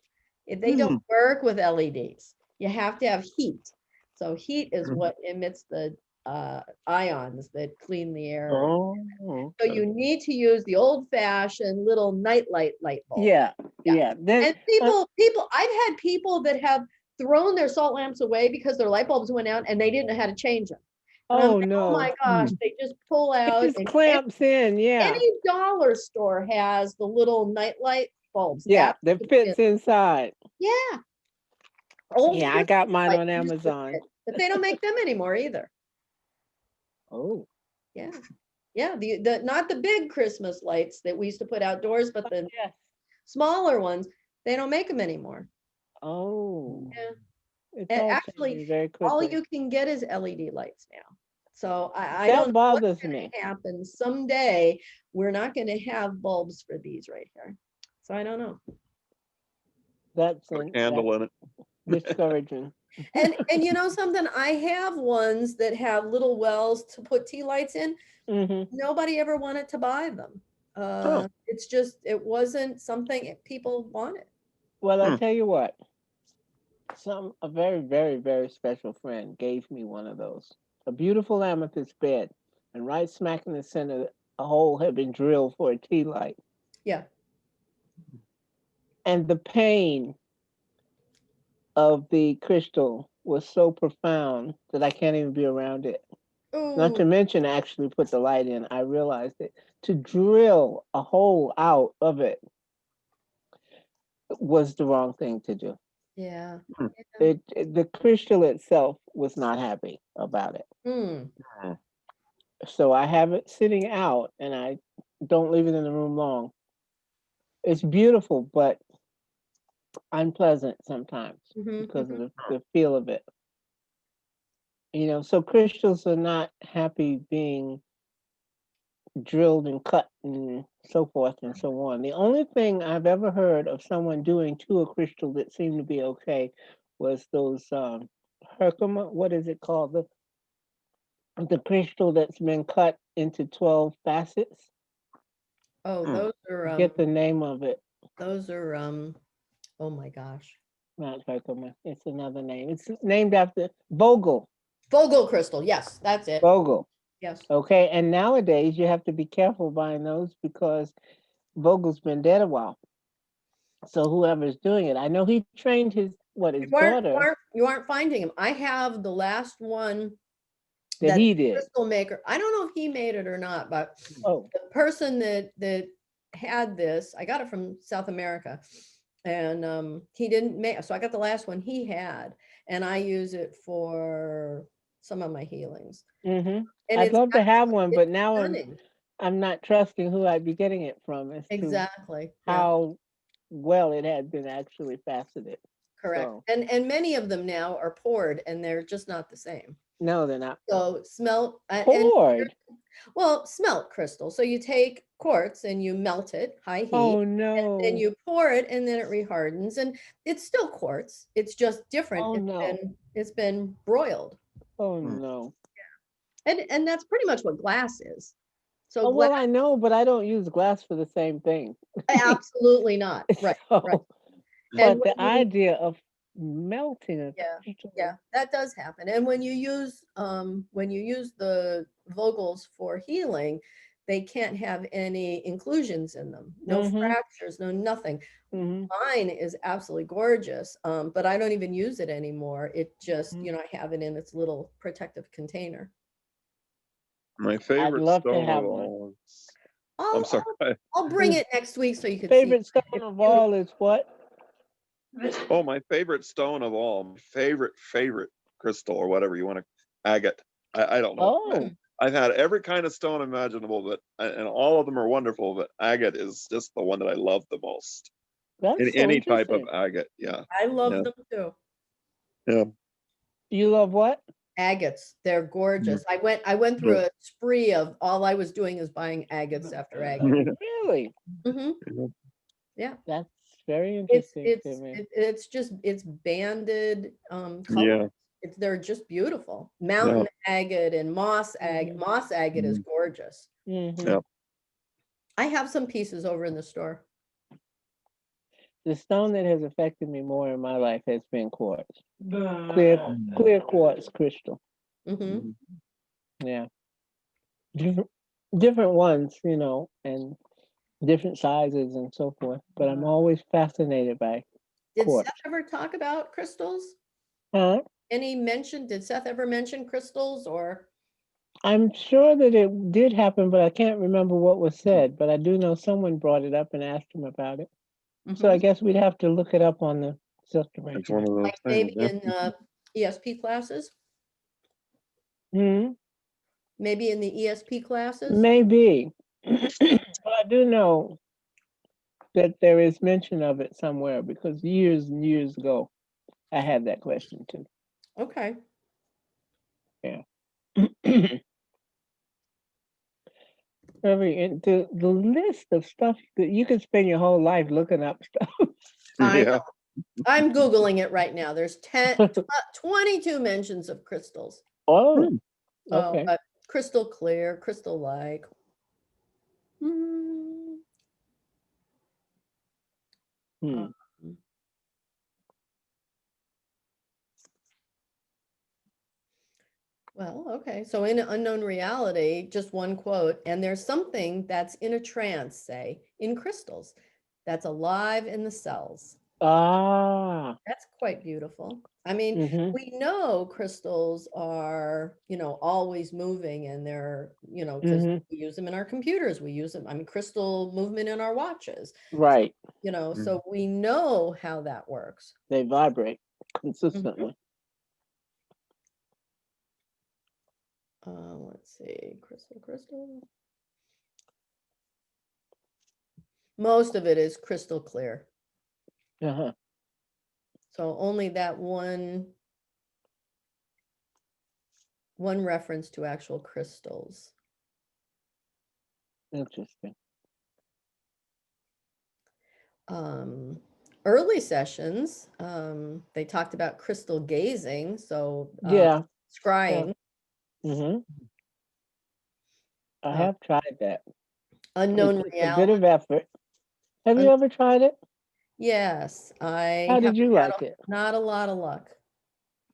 They don't work with LEDs. You have to have heat. So heat is what emits the ions that clean the air. no. So you need to use the old-fashioned little nightlight light bulb. Yeah. Yeah. Then, And I've had people that have thrown their salt lamps away because their light bulbs went out and they didn't know how to change them. And I'm oh like, oh no. my gosh, they just pull It out. just And clamps in. Yeah. any dollar store has the little nightlight bulbs. Yeah. That's That fits inside. yeah. Old Yeah, I Christmas got mine lights on used to Amazon. fit, but they don't make them anymore either. Oh. Yeah. Yeah. The not the big Christmas lights that we used to put outdoors, but the Yes. smaller ones, they don't make them anymore. Oh. Yeah. It's And all actually, changing very all quickly. you can get is LED lights now. So I That don't know what's bothers going me. to happen. Someday, we're not going to have bulbs for these right here. So I don't know. That's Put a candle in it. discouraging. And something, I have ones that have little wells to put tea lights in. Hmm. Nobody ever wanted to buy them. It's just, it wasn't something people wanted. Well, I tell you what, a very, very, very special friend gave me one of those. A beautiful amethyst bed, and right smack in the center, a hole had been drilled for a tea light. Yeah. And the pain of the crystal was so profound that I can't even be around it. Not Ooh, to mention actually put the light in. I realized it. To drill a hole out of it was the wrong thing to do. yeah. The crystal itself was not happy about it. Hmm. So I have it sitting out and I don't leave it in the room long. It's beautiful, but unpleasant sometimes Mhm, because mhm. of the feel of it. So crystals are not happy being drilled and cut and so forth and so on. The only thing I've ever heard of someone doing to a crystal that seemed to be okay was those herkimer, what is it called? The crystal that's been cut into 12 facets. Oh, those are Get the name of it. oh my gosh. Not herkimer. It's another name. It's named after Vogel. Vogel crystal. Yes, that's it. Vogel. Yes. Okay. And nowadays you have to be careful buying those because Vogel's been dead a while. So whoever's doing it, I know he trained his daughter You aren't finding him. I have the last one that he did. crystal maker. I don't know if he made it or not, but Oh, the person that had this, I got it from South America, and he didn't make. So I got the last one he had, and I use it for some of my healings. Mm-hmm. And I'd it's love to have absolutely- one, it's but now stunning. I'm not trusting who I'd be getting it from as to Exactly. Yeah, how well it had been actually faceted. correct. So And many of them now are poured and they're just not the same. no, they're not So smelt and poured. well, smelt crystal. So you take quartz and you melt it high heat. Oh And no. then you pour it and then it rehardens and it's still quartz. It's just different. Oh, no. It's been broiled. Oh Hmm. no. And that's pretty much what glass is. So Oh glass, well, I know, but I don't use glass for the same thing. absolutely not. Right, So, right. but And the when you- idea of melting a Yeah, crystal. yeah, that does happen. And when you use the Vogels for healing, they can't have any inclusions in them, no Mhm. fractures, no nothing. Mhm. Mine is absolutely gorgeous, but I don't even use it anymore. It just, Mhm. you know, I have it in its little protective container. My favorite love to stone have of one. all. I'll, I'm sorry. I'll bring it next week so you can see. Favorite stone It's of beautiful. all is what? Oh, my favorite stone of all, my favorite crystal or whatever you want to, agate. I don't know. Oh, I've had every kind of stone imaginable, but and all of them are wonderful. But agate is just the one that I love the most. that's In so any type of interesting. agate, yeah, I love Yeah. them too. yeah. You love what? Agates, they're gorgeous. I went through a spree of all I was doing is buying agates after agate. Really? hmm Yeah. That's very It's interesting to me. it's just it's banded colors. Yeah. They're just beautiful. Mountain agate and moss agate. Mhm. Moss agate is gorgeous. Mhm. Yeah. I have some pieces over in the store. The stone that has affected me more in my life has been quartz. Clear quartz crystal. hmm Yeah. Different ones, you know, and different sizes and so forth. But I'm always fascinated by Did quartz. Seth ever talk about crystals? Huh? Did Seth ever mention crystals or? I'm sure that it did happen, but I can't remember what was said. But I do know someone brought it up and asked him about it. So I Mhm. guess we'd have to look it up on the system. It's one of those Like things. maybe in ESP classes? Hmm. Maybe in the ESP classes? Maybe. But I do know that there is mention of it somewhere because years and years ago, I had that question too. Okay. The list of stuff that you could spend your whole life looking up stuff. I Yeah. know. I'm Googling it right now. There's 22 mentions of crystals. Oh, So, okay. but crystal clear, crystal like. Hmm. Hmm. Well, okay. So in unknown reality, just one quote, and there's something that's in a trance, say, in crystals, that's alive in the cells. Ah. That's quite beautiful. I mean, Mm-hmm. we know crystals are, you know, always moving and they're, you know, because Mm-hmm. we use them in our computers, we use them, I mean, crystal movement in our watches, Right. you know, so we know how that works. They vibrate consistently. Let's see, crystal. Most of it is crystal clear. Uh-huh. So only that one reference to actual crystals. Interesting. Early sessions, they talked about crystal gazing, so Yeah. scrying, Mm-hmm. I uh, have tried that. unknown It takes a bit reality. of effort. Have you ever tried it? Yes, I How have did you had like it? not a lot of luck.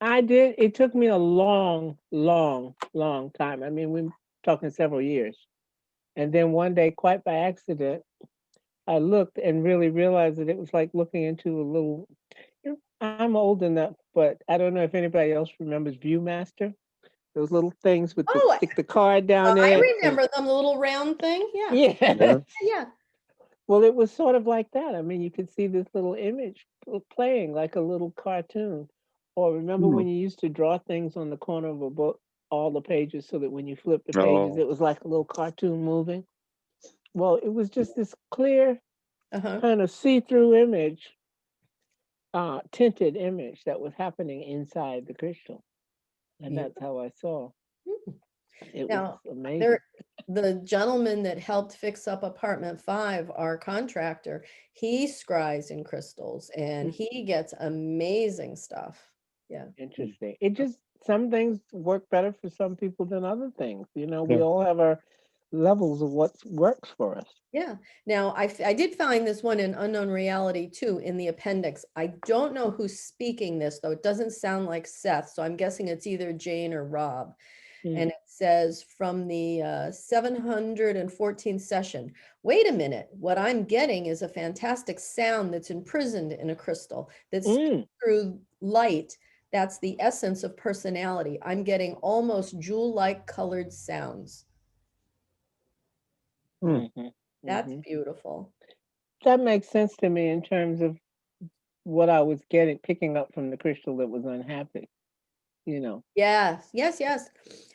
I did. It took me a long, long, long time. I mean, we're talking several years. And then one day, quite by accident, I looked and really realized that it was like looking into a little. I'm old enough, but I don't know if anybody else remembers Viewmaster. Those little things with the Oh, stick the card down I in it. remember them, the little round thing. Yeah, Yeah. yeah. Well, it was sort of like that. I mean, you could see this little image playing like a little cartoon. Or remember when you used to draw things on the corner of a book? all the pages so that when you flip the pages, Oh. it was like a little cartoon moving. Well, it was just this clear Uh-huh. kind of see-through image, tinted image that was happening inside the crystal. And that's how I saw. Hmm. It Now, was amazing. there, the gentleman that helped fix up apartment 5, our contractor, he scries in crystals and he gets amazing stuff. Yeah. Interesting. It just, some things work better for some people than other things. You know, we Yeah. all have our levels of what works for us. Yeah. Now, I did find this one in Unknown Reality too in the appendix. I don't know who's speaking this, though. It doesn't sound like Seth, so I'm guessing it's either Jane or Rob. And it says from the 714th session, wait a minute, what I'm getting is a fantastic sound that's imprisoned in a crystal that's through light. That's the essence of personality. I'm getting almost jewel-like colored sounds. That's beautiful. That makes sense to me in terms of what I was picking up from the crystal that was unhappy, you know. Yes, yes, yes.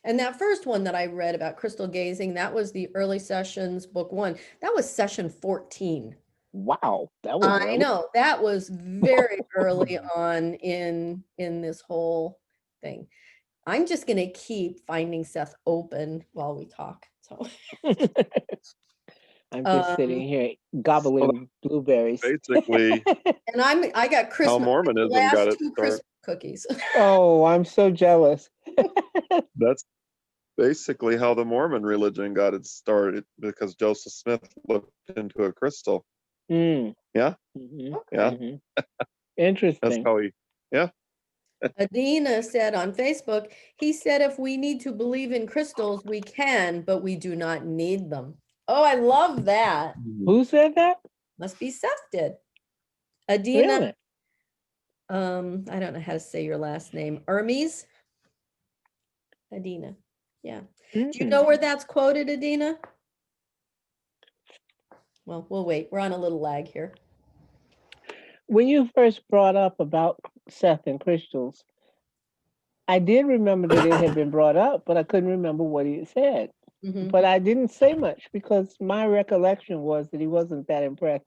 And that first one that I read about crystal gazing, that was the early sessions, book 1. That was session 14. Wow, that was I early. know, that was very early on in this whole thing. I'm just going to keep finding Seth open while we talk. So I'm just sitting here gobbling blueberries. Basically, and I got how Christmas, Mormonism last got its 2 start. Christmas cookies. Oh, I'm so jealous. That's basically how the Mormon religion got its start, because Joseph Smith looked into a crystal. Mm. Yeah. Mhm, Yeah. mhm. That's Interesting. how he. Yeah. Adina said on Facebook, he said, if we need to believe in crystals, we can, but we do not need them. Oh, I love that. Who said that? Must be Seth did. Adina, Really? I don't know how to say your last name. Hermes? Adina. Yeah. Do you know where that's quoted, Adina? Well, we'll wait. We're on a little lag here. When you first brought up about Seth and crystals, I did remember that it had been brought up, but I couldn't remember what he had said. Mhm. But I didn't say much because my recollection was that he wasn't that impressed.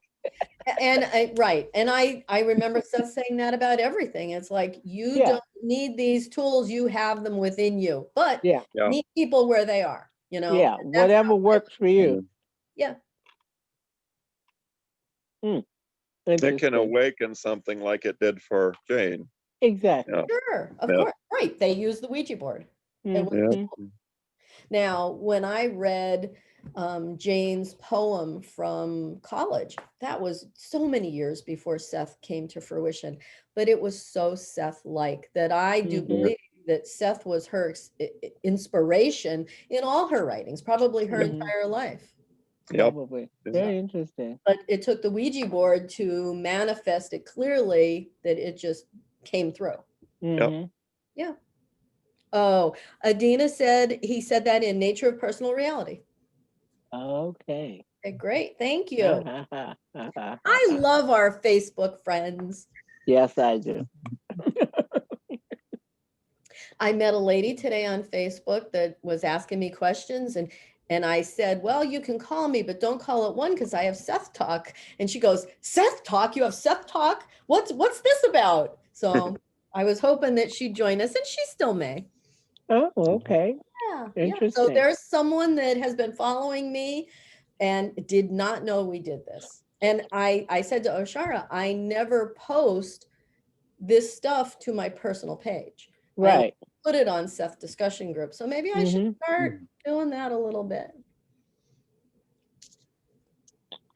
And right. And I remember Seth saying that about everything. It's like, you Yeah. don't need these tools, you have them within you, but Yeah. Yeah. meet people where they are, you know? Yeah. And that's Whatever how- works for you. Yeah. It can Interesting. awaken something like it did for Jane. Exactly. Yeah. Sure. Of Yeah. course. Right. They use the Ouija board. It was Mhm. cool. Now, when I read Jane's poem from college, that was so many years before Seth came to fruition, but it was so Seth-like that I do Mhm. believe that Seth was her inspiration in all her writings, probably her Mhm. entire life. Yep. Probably. Yeah. Very interesting. But it took the Ouija board to manifest it clearly that it just came through. Mhm. Yeah. Oh, Adina said, he said that in Nature of Personal Reality. Okay. Okay, great. Thank you. I I love our Facebook friends. Yes, I do. I met a lady today on Facebook that was asking me questions and I said, well, you can call me, but don't call at 1 because I have Seth Talk. And she goes, Seth Talk? You have Seth Talk? What's this about? So I was hoping that she'd join us, and she still may. Oh, okay. Yeah. So Interesting. there's someone that has been following me and did not know we did this. And I said to Oshara, I never post this stuff to my personal page. I Right. put it on Seth discussion group. So maybe I should Mhm. start doing that a little bit.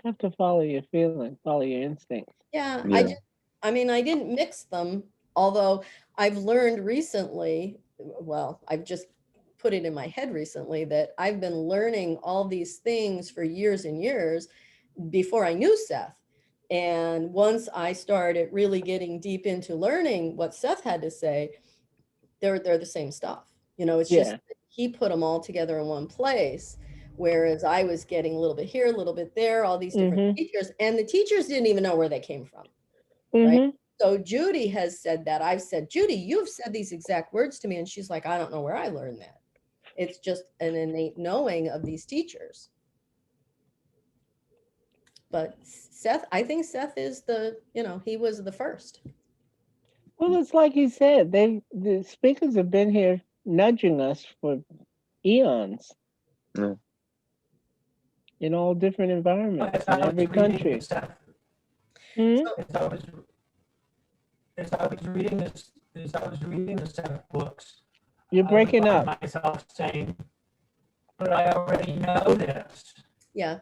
Have to follow your feelings, follow your instincts. Yeah, Yeah. I mean, I didn't mix them, although I've learned recently, well, I've just put it in my head recently that I've been learning all these things for years and years before I knew Seth. And once I started really getting deep into learning what Seth had to say, they're the same stuff. You know, it's just Yeah. that he put them all together in one place. Whereas I was getting a little bit here, a little bit there, all these different Mhm. teachers, and the teachers didn't even know where they came from. Mhm. So Judy has said that. I've said, Judy, you've said these exact words to me. And she's like, I don't know where I learned that. It's just an innate knowing of these teachers. But Seth, I think Seth is he was the first. Well, it's like you said, the speakers have been here nudging us for eons. Yeah. In all different environments As I in was every reading country. the Seth, Hmm? as I was reading the Seth books, You're I would breaking find up. myself saying, "But I already know this." Yeah.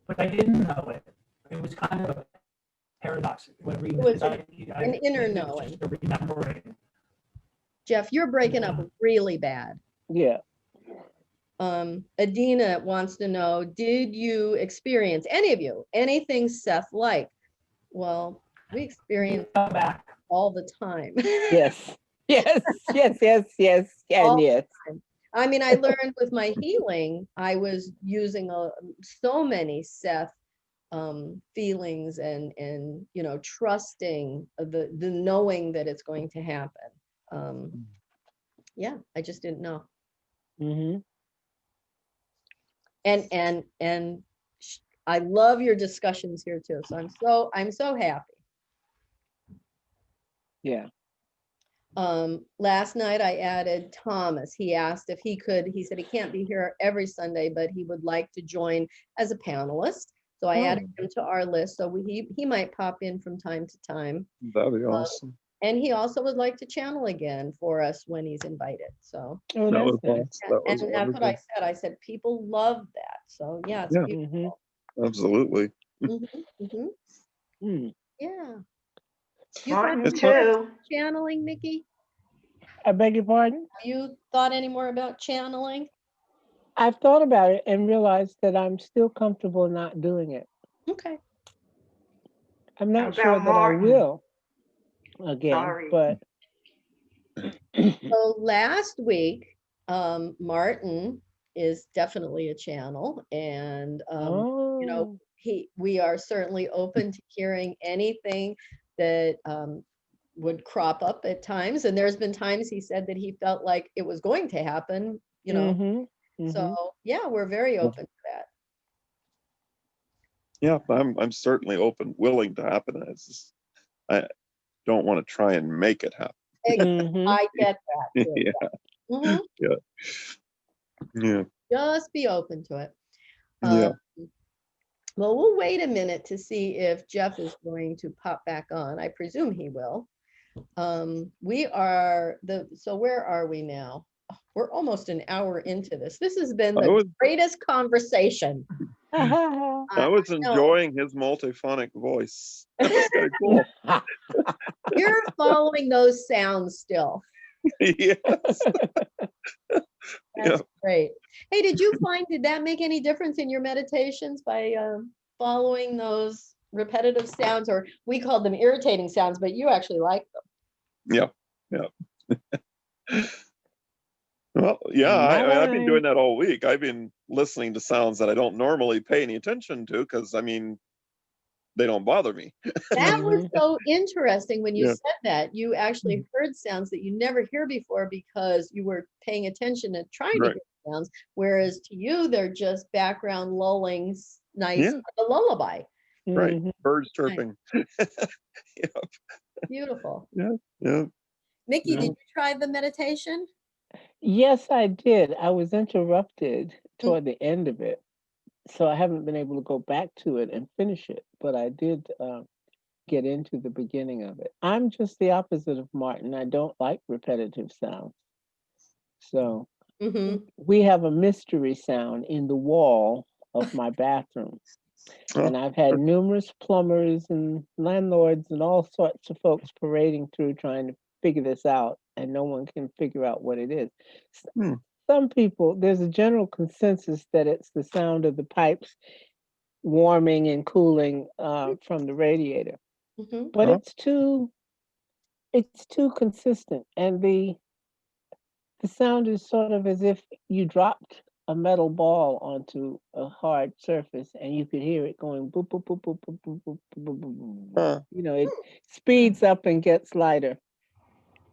But I didn't know it. It was kind of a paradox when reading It was it. an inner it was knowing. just a remembering. Jeff, you're breaking up really bad. Yeah. Adina wants to know, did you experience, any of you, anything Seth like? Well, we experience Come back. all the time. Yes. Yes. Yes. Yes. Yes. All And yes. I mean, I learned with my healing, I was using so many Seth feelings and trusting the knowing that it's going to happen. Yeah, I just didn't know. Mm-hmm. And I love your discussions here too. So I'm so happy. Yeah. Last night I added Thomas. He asked if he could, he said he can't be here every Sunday, but he would like to join as a panelist. So I added him to our list. So he might pop in from time to time. That'd be awesome. And he also would like to channel again for us when he's invited. So Oh, That was that's nice. awesome. That was and that's what I wonderful. said. I said people love that. So yeah, it's Yeah. beautiful. Absolutely. Mhm, mhm. Mm. Yeah. You Martin thought It's not- too. channeling, Nikki? I beg your pardon? Have you thought any more about channeling? I've thought about it and realized that I'm still comfortable not doing it. Okay. I'm not About sure that I Martin? will again, Sorry. but So last week, Martin is definitely a channel, and oh, we are certainly open to hearing anything that would crop up at times. And there's been times he said that he felt like it was going to happen, mm-hmm, So yeah, we're very open to that. Yeah, I'm certainly open, willing to happen. I don't want to try and make it happen. mm-hmm. I get that too. Yeah. Mhm. Yeah. Just be open to it. Yeah. Well, we'll wait a minute to see if Jeff is going to pop back on. I presume he will. So where are we now? We're almost an hour into this. This has been the greatest conversation. I was enjoying his multiphonic voice. That was kind of cool. You're following those sounds still. Yes. That's great. Hey, did that make any difference in your meditations by following those repetitive sounds, or we called them irritating sounds, but you actually like them? Yeah. Well, yeah, I've been doing that all week. I've been listening to sounds that I don't normally pay any attention to because, they don't bother me. That was so interesting when you Yeah. said that. You actually heard sounds that you never hear before because you were paying attention and trying to Right. hear sounds, whereas to you, they're just background lulling, nice, Yeah. like a lullaby. Right. Mhm. Birds chirping. Yeah. Beautiful. Yeah. Mickey, Yeah. did you try the meditation? Yes, I did. I was interrupted toward the end of it, so I haven't been able to go back to it and finish it, but I did get into the beginning of it. I'm just the opposite of Martin. I don't like repetitive sounds. So we have a mystery sound in the wall of my bathroom. And I've had numerous plumbers and landlords and all sorts of folks parading through trying to figure this out, and no one can figure out what it is. Some people, there's a general consensus that it's the sound of the pipes warming and cooling from the radiator, but it's too consistent, and the sound is sort of as if you dropped a metal ball onto a hard surface and you could hear it going boop, boop, boop, boop, boop, boop, boop, boop, boop, boop. It speeds up and gets lighter.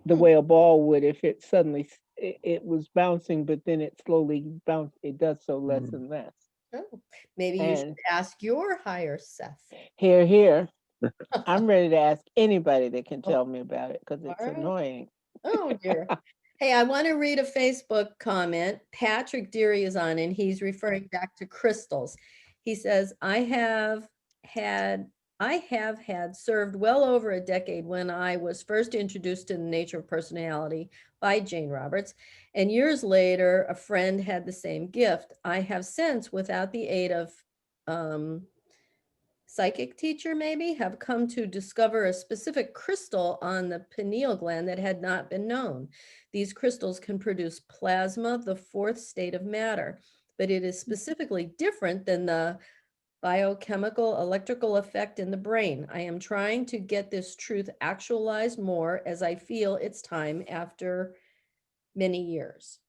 the way a ball would if it suddenly it was bouncing, but then it slowly bounced. It does so less Mm. and less. Oh, maybe you should And ask your higher Seth. here, I'm ready to ask anybody that can Oh, tell me about it because all it's right. annoying. Oh dear. Hey, I want to read a Facebook comment. Patrick Deary is on, and he's referring back to crystals. He says, I have had served well over a decade when I was first introduced to the nature of personality by Jane Roberts, and years later, a friend had the same gift. I have since, without the aid of psychic teacher maybe, have come to discover a specific crystal on the pineal gland that had not been known. These crystals can produce plasma, the fourth state of matter, but it is specifically different than the biochemical electrical effect in the brain. I am trying to get this truth actualized more as I feel it's time after many years.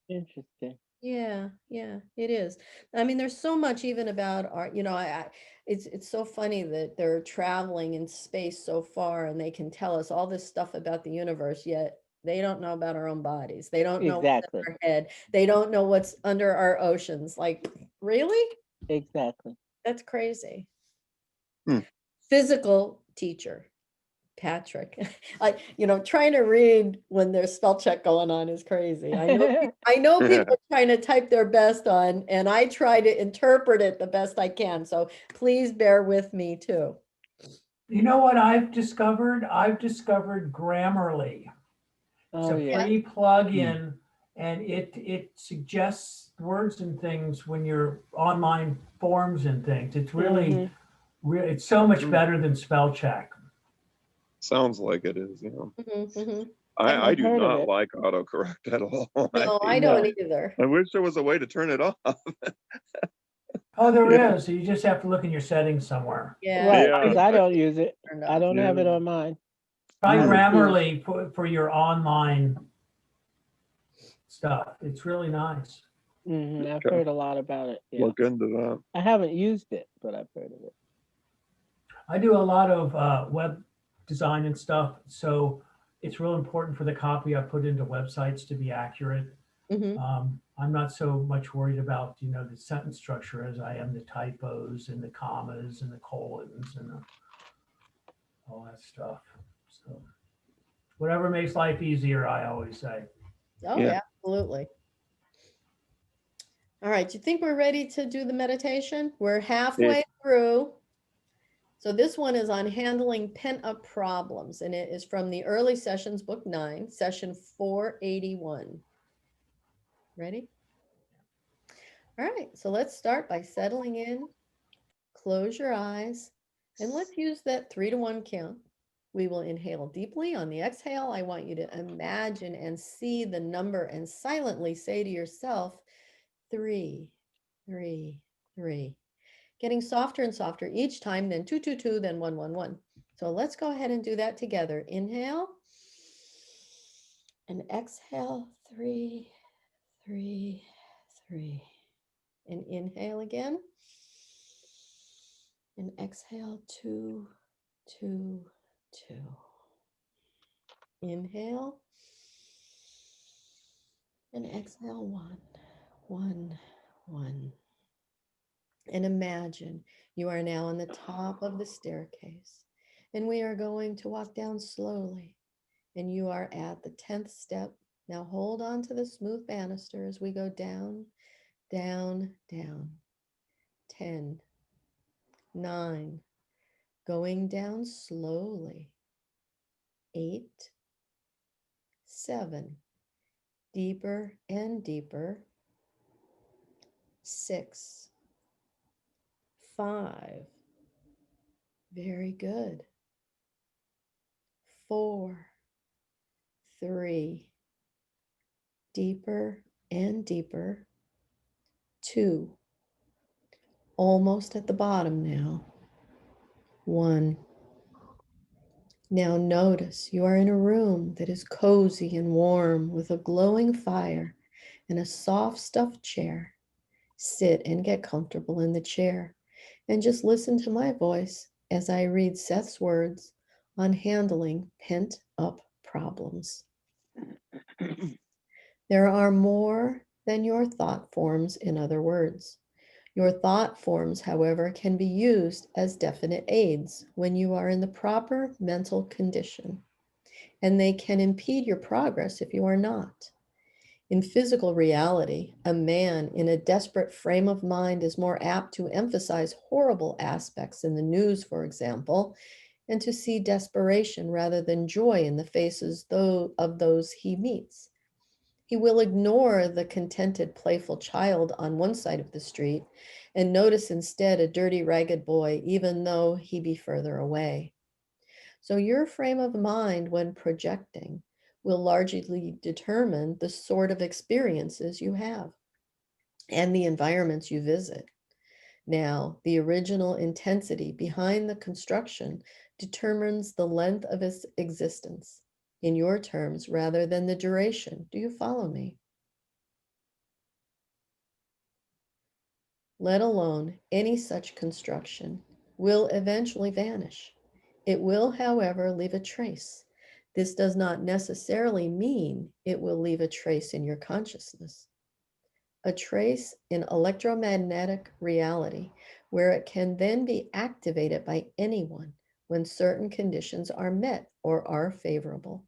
Interesting. Yeah, it is. I mean, there's so much even about art, it's so funny that they're traveling in space so far and they can tell us all this stuff about the universe, yet they don't know about our own bodies. They don't know what's Exactly. in our head. They don't know what's under our oceans. Like, really? Exactly. That's crazy. Hmm. Physical teacher. Patrick. Trying to read when there's spell check going on is crazy. I know people are trying to type their best on, and I try to interpret it the best I can. So please bear with me too. You know what I've discovered? I've discovered Grammarly. It's Oh a yeah. free plugin, and it suggests words and things when you're online forms and things. It's really, it's so much better than spell check. Sounds like it is, you know. Mhm. I haven't do heard of not it. like autocorrect at all. No, I hate don't it. either. I wish there was a way to turn it off. Oh, there Yeah. is. So you just have to look in your settings somewhere. Yeah. Right, Yeah. because I don't use it. turned I off. don't have it Yeah. on mine. Try Hmm. Grammarly for your online stuff. It's really nice. I've Okay. heard a lot about it. Yeah. Look into that. I haven't used it, but I've heard of it. I do a lot of web design and stuff, so it's real important for the copy I put into websites to be accurate. Mhm. I'm not so much worried about the sentence structure as I am the typos and the commas and the colons and all that stuff. So whatever makes life easier, I always say. Oh, Yeah. absolutely. All right. Do you think we're ready to do the meditation? We're halfway through. So this one is on handling pent up problems, and it is from the early sessions, book 9, session 481. Ready? All right. So let's start by settling in. Close your eyes, and let's use that 3 to 1 count. We will inhale deeply. On the exhale, I want you to imagine and see the number and silently say to yourself, 3, 3, 3. Getting softer and softer each time, then 2, 2, 2, then 1, 1, 1. So let's go ahead and do that together. Inhale and exhale, 3, 3, 3. And inhale again. And exhale, 2, 2, 2. Inhale. And exhale, 1, 1, 1. And imagine you are now on the top of the staircase, and we are going to walk down slowly, and you are at the 10th step. Now hold on to the smooth banister as we go down, down, down. 10, 9, going down slowly. 8, 7, deeper and deeper. 6, 5, very good. 4, 3, deeper and deeper. 2, almost at the bottom now. 1. Now notice you are in a room that is cozy and warm with a glowing fire and a soft stuffed chair. Sit and get comfortable in the chair and just listen to my voice as I read Seth's words on handling pent up problems. There are more than your thought forms, in other words. Your thought forms, however, can be used as definite aids when you are in the proper mental condition, and they can impede your progress if you are not. In physical reality, a man in a desperate frame of mind is more apt to emphasize horrible aspects in the news, for example, and to see desperation rather than joy in the faces of those he meets. He will ignore the contented, playful child on one side of the street and notice instead a dirty, ragged boy, even though he be further away. So your frame of mind when projecting will largely determine the sort of experiences you have and the environments you visit. Now, the original intensity behind the construction determines the length of its existence in your terms rather than the duration. Do you follow me? Let alone any such construction, will eventually vanish. It will, however, leave a trace. This does not necessarily mean it will leave a trace in your consciousness. A trace in electromagnetic reality, where it can then be activated by anyone when certain conditions are met or are favorable.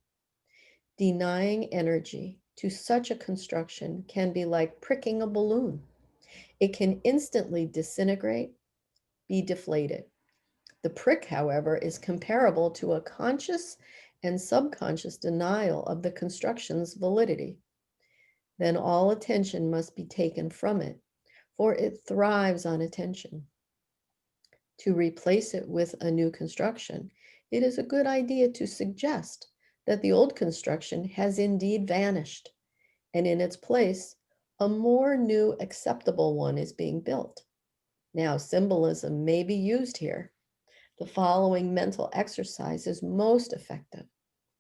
Denying energy to such a construction can be like pricking a balloon. It can instantly disintegrate, be deflated. The prick, however, is comparable to a conscious and subconscious denial of the construction's validity. Then all attention must be taken from it, for it thrives on attention. To replace it with a new construction, it is a good idea to suggest that the old construction has indeed vanished, and in its place, a more new acceptable one is being built. Now, symbolism may be used here. The following mental exercise is most effective.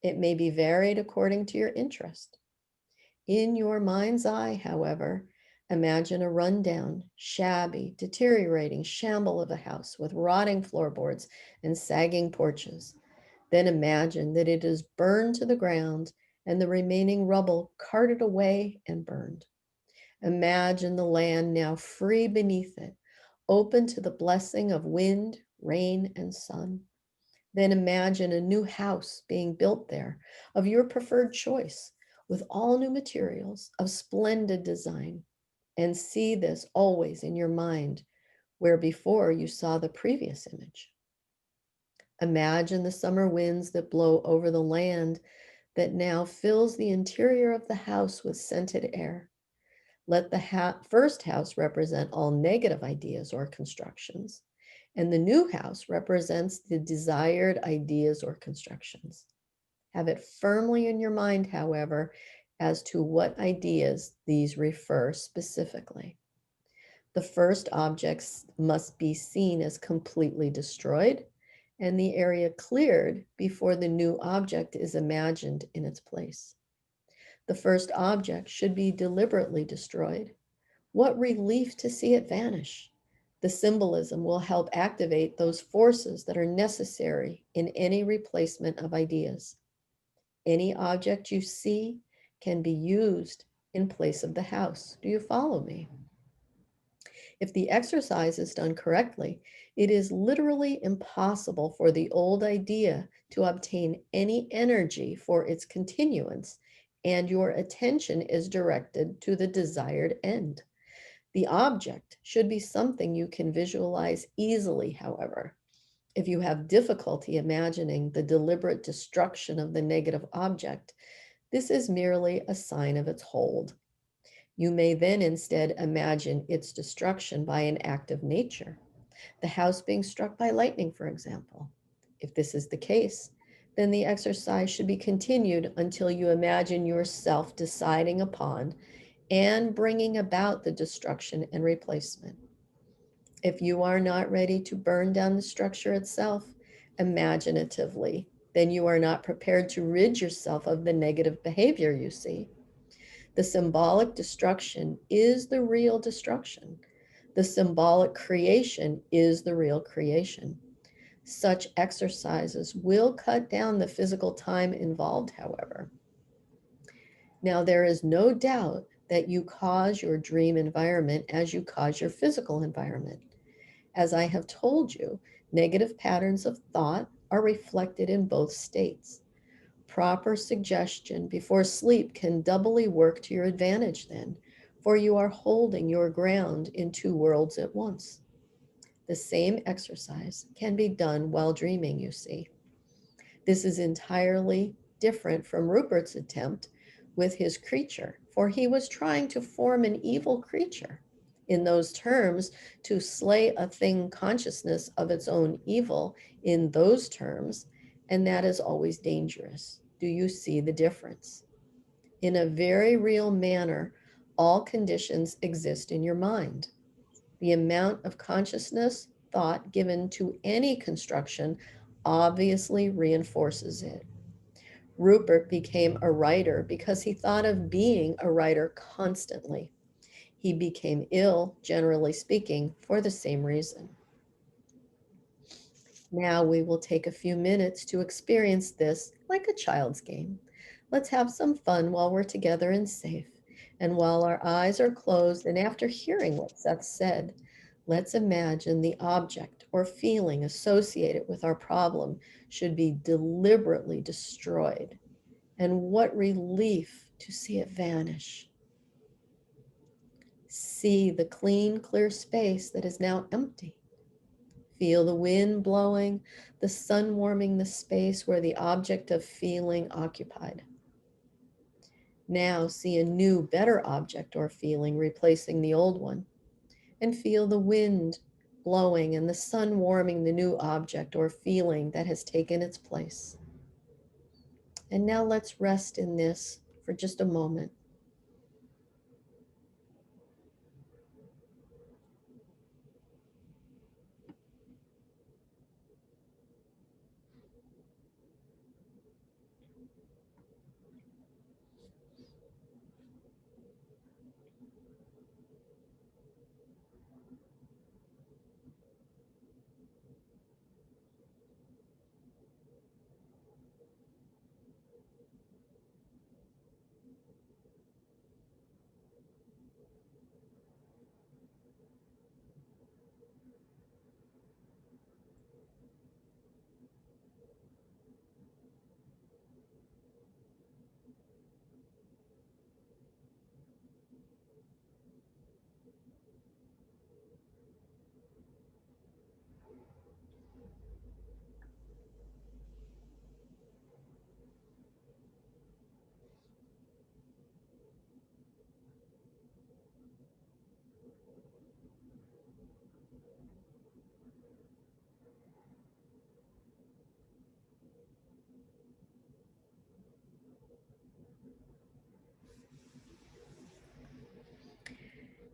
It may be varied according to your interest. In your mind's eye, however, imagine a rundown, shabby, deteriorating shamble of a house with rotting floorboards and sagging porches. Then imagine that it is burned to the ground and the remaining rubble carted away and burned. Imagine the land now free beneath it, open to the blessing of wind, rain, and sun. Then imagine a new house being built there of your preferred choice with all new materials of splendid design. And see this always in your mind where before you saw the previous image. Imagine the summer winds that blow over the land that now fills the interior of the house with scented air. Let the first house represent all negative ideas or constructions, and the new house represents the desired ideas or constructions. Have it firmly in your mind, however, as to what ideas these refer specifically. The first objects must be seen as completely destroyed and the area cleared before the new object is imagined in its place. The first object should be deliberately destroyed. What relief to see it vanish! The symbolism will help activate those forces that are necessary in any replacement of ideas. Any object you see can be used in place of the house. Do you follow me? If the exercise is done correctly, it is literally impossible for the old idea to obtain any energy for its continuance, and your attention is directed to the desired end. The object should be something you can visualize easily, however. If you have difficulty imagining the deliberate destruction of the negative object, this is merely a sign of its hold. You may then instead imagine its destruction by an act of nature, the house being struck by lightning, for example. If this is the case, then the exercise should be continued until you imagine yourself deciding upon and bringing about the destruction and replacement. If you are not ready to burn down the structure itself imaginatively, then you are not prepared to rid yourself of the negative behavior you see. The symbolic destruction is the real destruction. The symbolic creation is the real creation. Such exercises will cut down the physical time involved, however. Now, there is no doubt that you cause your dream environment as you cause your physical environment. As I have told you, negative patterns of thought are reflected in both states. Proper suggestion before sleep can doubly work to your advantage then, for you are holding your ground in two worlds at once. The same exercise can be done while dreaming, you see. This is entirely different from Rupert's attempt with his creature, for he was trying to form an evil creature. In those terms, to slay a thing consciousness of its own evil in those terms, and that is always dangerous. Do you see the difference? In a very real manner, all conditions exist in your mind. The amount of consciousness, thought given to any construction obviously reinforces it. Rupert became a writer because he thought of being a writer constantly. He became ill, generally speaking, for the same reason. Now we will take a few minutes to experience this like a child's game. Let's have some fun while we're together and safe. And while our eyes are closed, and after hearing what Seth said, let's imagine the object or feeling associated with our problem should be deliberately destroyed. And what relief to see it vanish. See the clean, clear space that is now empty. Feel the wind blowing, the sun warming the space where the object of feeling occupied. Now see a new, better object or feeling replacing the old one, and feel the wind blowing and the sun warming the new object or feeling that has taken its place. And now let's rest in this for just a moment.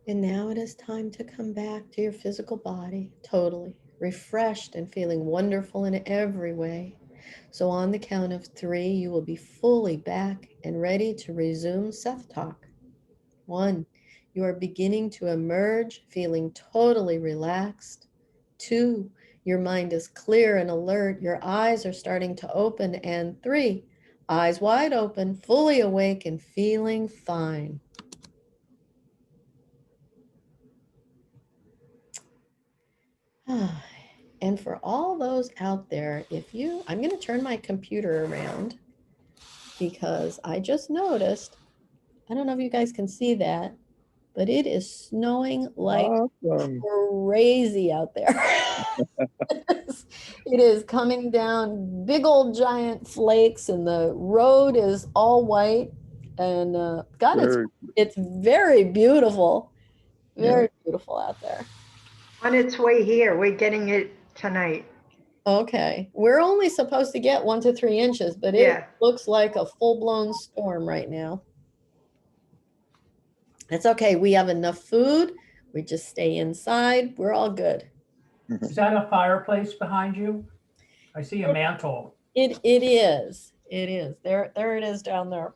And now it is time to come back to your physical body, totally refreshed and feeling wonderful in every way. So on the count of 3, you will be fully back and ready to resume Seth Talk. 1, you are beginning to emerge, feeling totally relaxed. 2, your mind is clear and alert. Your eyes are starting to open. And 3, eyes wide open, fully awake and feeling fine. And for all those out there, I'm going to turn my computer around because I just noticed, I don't know if you guys can see that, but it is snowing like Awesome. crazy out there. It is coming down big old giant flakes and the road is all white and God, it's very beautiful. Very beautiful out there. On its way here, we're getting it tonight. Okay, we're only supposed to get 1 to 3 inches, but it looks like a full-blown storm right now. It's okay. We have enough food. We just stay inside. We're all good. Is that a fireplace behind you? I see a mantle. It is. It is. There it is down there.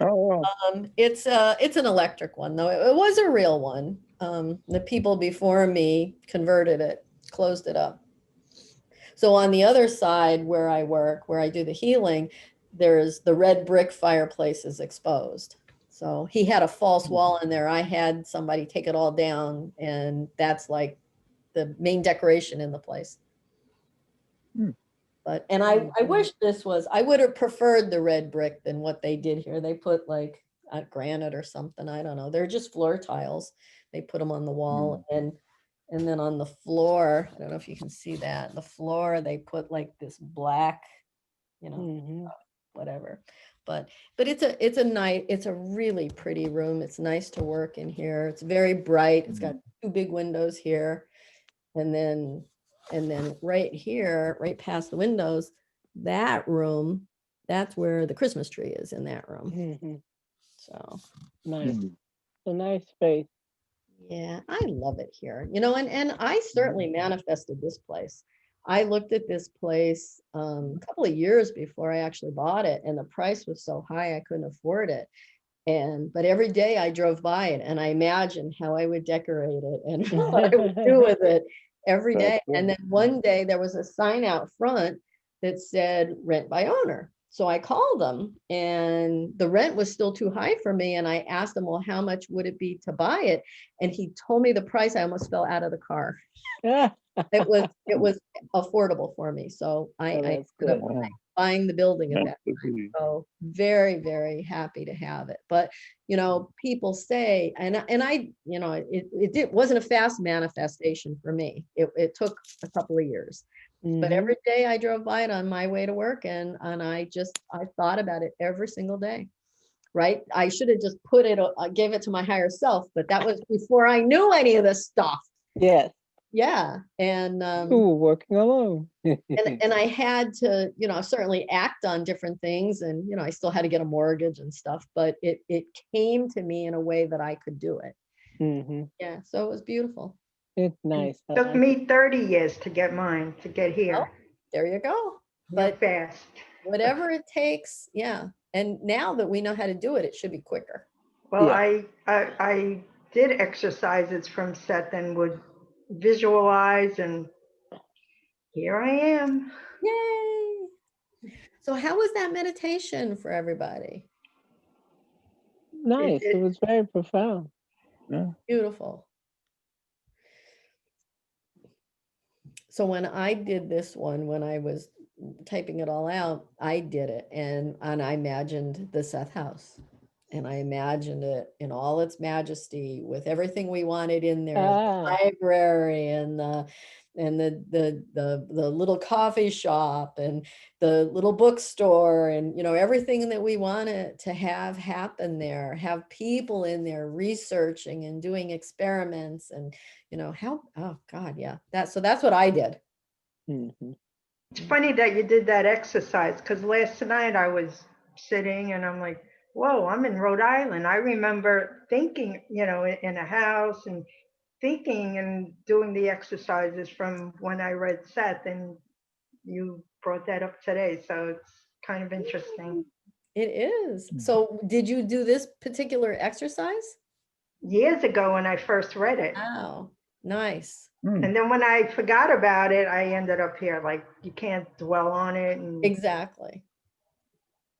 Oh, wow. It's an electric one though. It was a real one. The people before me converted it, closed it up. So on the other side where I work, where I do the healing, there's the red brick fireplace is exposed. So he had a false wall in there. I had somebody take it all down, and that's like the main decoration in the place. Hmm. But, and I wish this was, I would have preferred the red brick than what they did here. They put like granite or something. I don't know. They're just floor tiles. They put them on the wall, and then on the floor, I don't know if you can see that, the floor, they put like this black, you know, Mhm. whatever. But it's a really pretty room. It's nice to work in here. It's very bright. It's got 2 big windows here. And then right here, right past the windows, that room, that's where the Christmas tree is, in that room. Mhm. So Nice. A nice space. yeah, I love it here. You know, and I certainly manifested this place. I looked at this place a couple of years before I actually bought it, and the price was so high I couldn't afford it. But every day I drove by it and I imagined how I would decorate it and what I would do with it every That's day. And good. then one day there was a sign out front that said rent by owner. So I called them, and the rent was still too high for me. And I asked him, well, how much would it be to buy it? And he told me the price. I almost fell out of the car. It was affordable for me. So I Oh, that's ended up good. Wow. buying the building at Meant that to time. be. So very, very happy to have it. But, you know, people say, and I, you know, it wasn't a fast manifestation for me. It took a couple of years. But Mhm. every day I drove by it on my way to work, and I thought about it every single day. Right? I should have just put it, gave it to my higher self, but that was before I knew any of this stuff. Yes. Yeah. And You were working alone. and I had to, you know, certainly act on different things, and you know, I still had to get a mortgage and stuff, but it came to me in a way that I could do it. Mhm. Yeah, so it was beautiful. It's nice. I Took like it. me 30 years to get mine, to get Oh, here. there you go. You're But fast. whatever it takes, yeah. And now that we know how to do it, it should be quicker. Well, Yeah. I did exercises from Seth and would visualize, and here I am. Yay. So how was that meditation for everybody? Nice. It was very profound. Yeah. Beautiful. So when I did this one, when I was typing it all out, I did it, and I imagined the Seth House, and I imagined it in all its majesty with everything we wanted in there, the Ah. library and the little coffee shop and the little bookstore, and you know, everything that we wanted to have happen there, have people in there researching and doing experiments, and you know how, oh God, yeah, that's what I did. Mhm. It's funny that you did that exercise, because last night I was sitting and I'm like, whoa, I'm in Rhode Island. I remember thinking, you know, in a house and thinking and doing the exercises from when I read Seth, and you brought that up today. So it's kind of interesting. It is. So did you do this particular exercise? Years ago when I first read it. Wow, nice. And then when I forgot about it, I ended up here. Like, you can't dwell on it. And Exactly.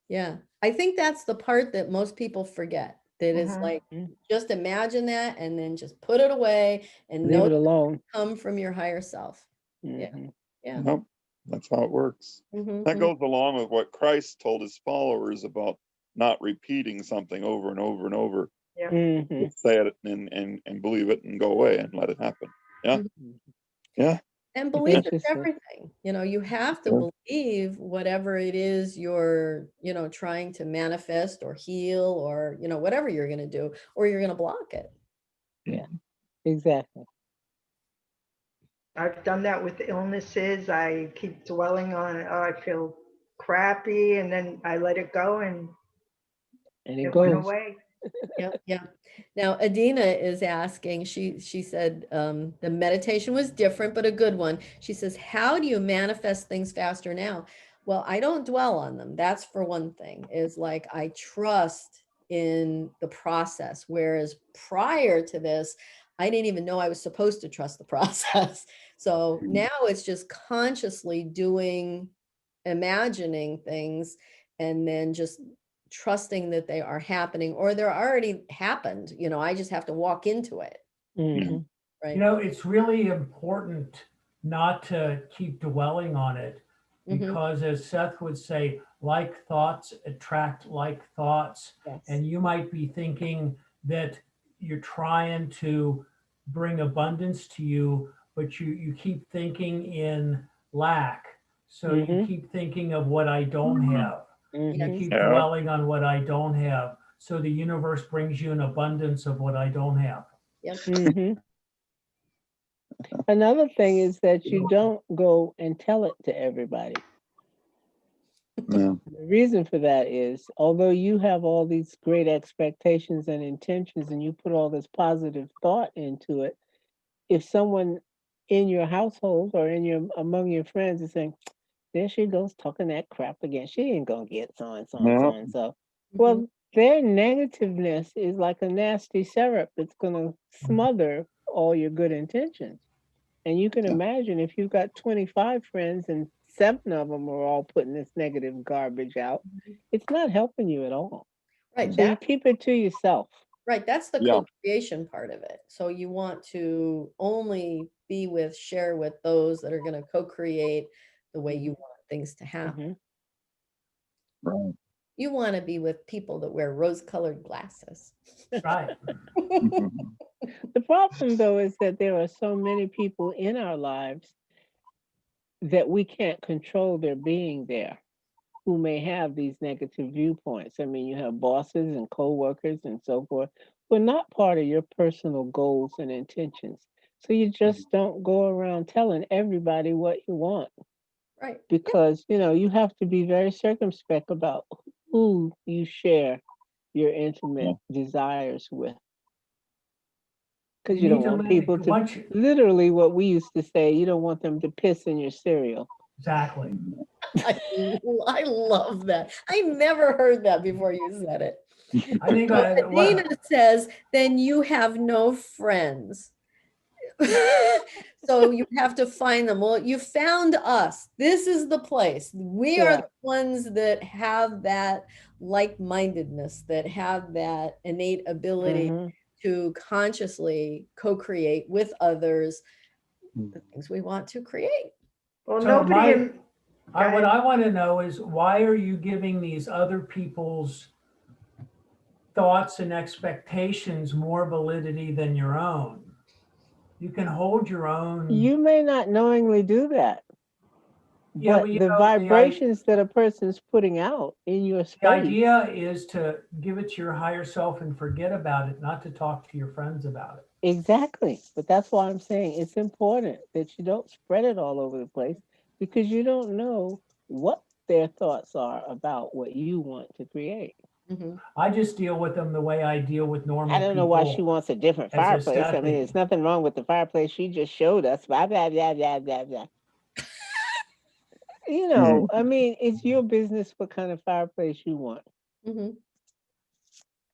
Yeah. I think that's the part that most people forget. That is like, Mhm. just imagine that and then just put it away and Leave know it it alone. come from your higher self. Yeah. Mhm. Yeah. Nope. That's how it works. Mhm, That mhm. goes along with what Christ told his followers about not repeating something over and over and over. yeah. Mhm. Just say it and believe it and go away and let it happen. Yeah. Mhm. Yeah. And belief is Interesting. everything. You know, you have to Yeah. believe whatever it is you're, you know, trying to manifest or heal, or, you know, whatever you're going to do, or you're going to block it. Yeah. Exactly. I've done that with illnesses. I keep dwelling on, oh, I feel crappy, and then I let it go, and And it it went goes. away. Yeah, yeah. Now Adina is asking, she said the meditation was different, but a good one. She says, how do you manifest things faster now? Well, I don't dwell on them. That's for one thing, is like I trust in the process. Whereas prior to this, I didn't even know I was supposed to trust the process. So now it's just consciously imagining things, and then just trusting that they are happening, or they're already happened. I just have to walk into it. Mhm. Right. It's really important not to keep dwelling on it, Mhm. because as Seth would say, like thoughts attract like thoughts. Yes. And you might be thinking that you're trying to bring abundance to you, but you keep thinking in lack. So you Mhm. keep thinking of what I don't have. You Mhm. keep Yeah. dwelling on what I don't have. So the universe brings you an abundance of what I don't have. Yep. Mhm. Another thing is that you don't go and tell it to everybody. No. The reason for that is, although you have all these great expectations and intentions and you put all this positive thought into it, if someone in your household or among your friends is saying, there she goes talking that crap again, she ain't gonna get so and so and so No. and so. Mhm. Well, their negativeness is like a nasty syrup that's gonna smother all your good intentions. And you can Yeah. imagine if you've got 25 friends and 7 of them are all putting this negative garbage out, it's not helping you at all. Right. So you keep it to yourself. Right. That's the Yeah. co-creation part of it. So you want to only share with those that are going to co-create the way you want things to happen. Mhm. Right. You want to be with people that wear rose-colored glasses. Right. Mhm. The problem, though, is that there are so many people in our lives that we can't control their being there, who may have these negative viewpoints. I mean, you have bosses and coworkers and so forth, who are not part of your personal goals and intentions. So you just don't go around telling everybody what you want, Right. because you have to be very circumspect about who you share your intimate desires with, because You you don't need to want people to, once literally what we used to say, you don't want them to piss in your cereal. exactly. I love that. I never heard that before you said it. I think Dana says, then you have no friends. So you have to find them. Well, you found us. This is the place. We are Yeah. the ones that have that like-mindedness, that have that innate ability Mhm. to consciously co-create with others the things we want to create. Well, So nobody. what I want to know is, why are you giving these other people's thoughts and expectations more validity than your own? You can hold your own. You may not knowingly do that, Yeah, but but the vibrations that a person's putting out in your the space. idea is to give it to your higher self and forget about it, not to talk to your friends about it. Exactly. But that's why I'm saying it's important that you don't spread it all over the place, because you don't know what their thoughts are about what you want to create. Mhm. I just deal with them the way I deal with normal I don't know people. why she wants a different as a fireplace. I mean, Stephanie. there's nothing wrong with the fireplace she just showed us. Blah, blah, blah, blah, blah, blah. I mean, it's your business what kind of fireplace you want. Mhm.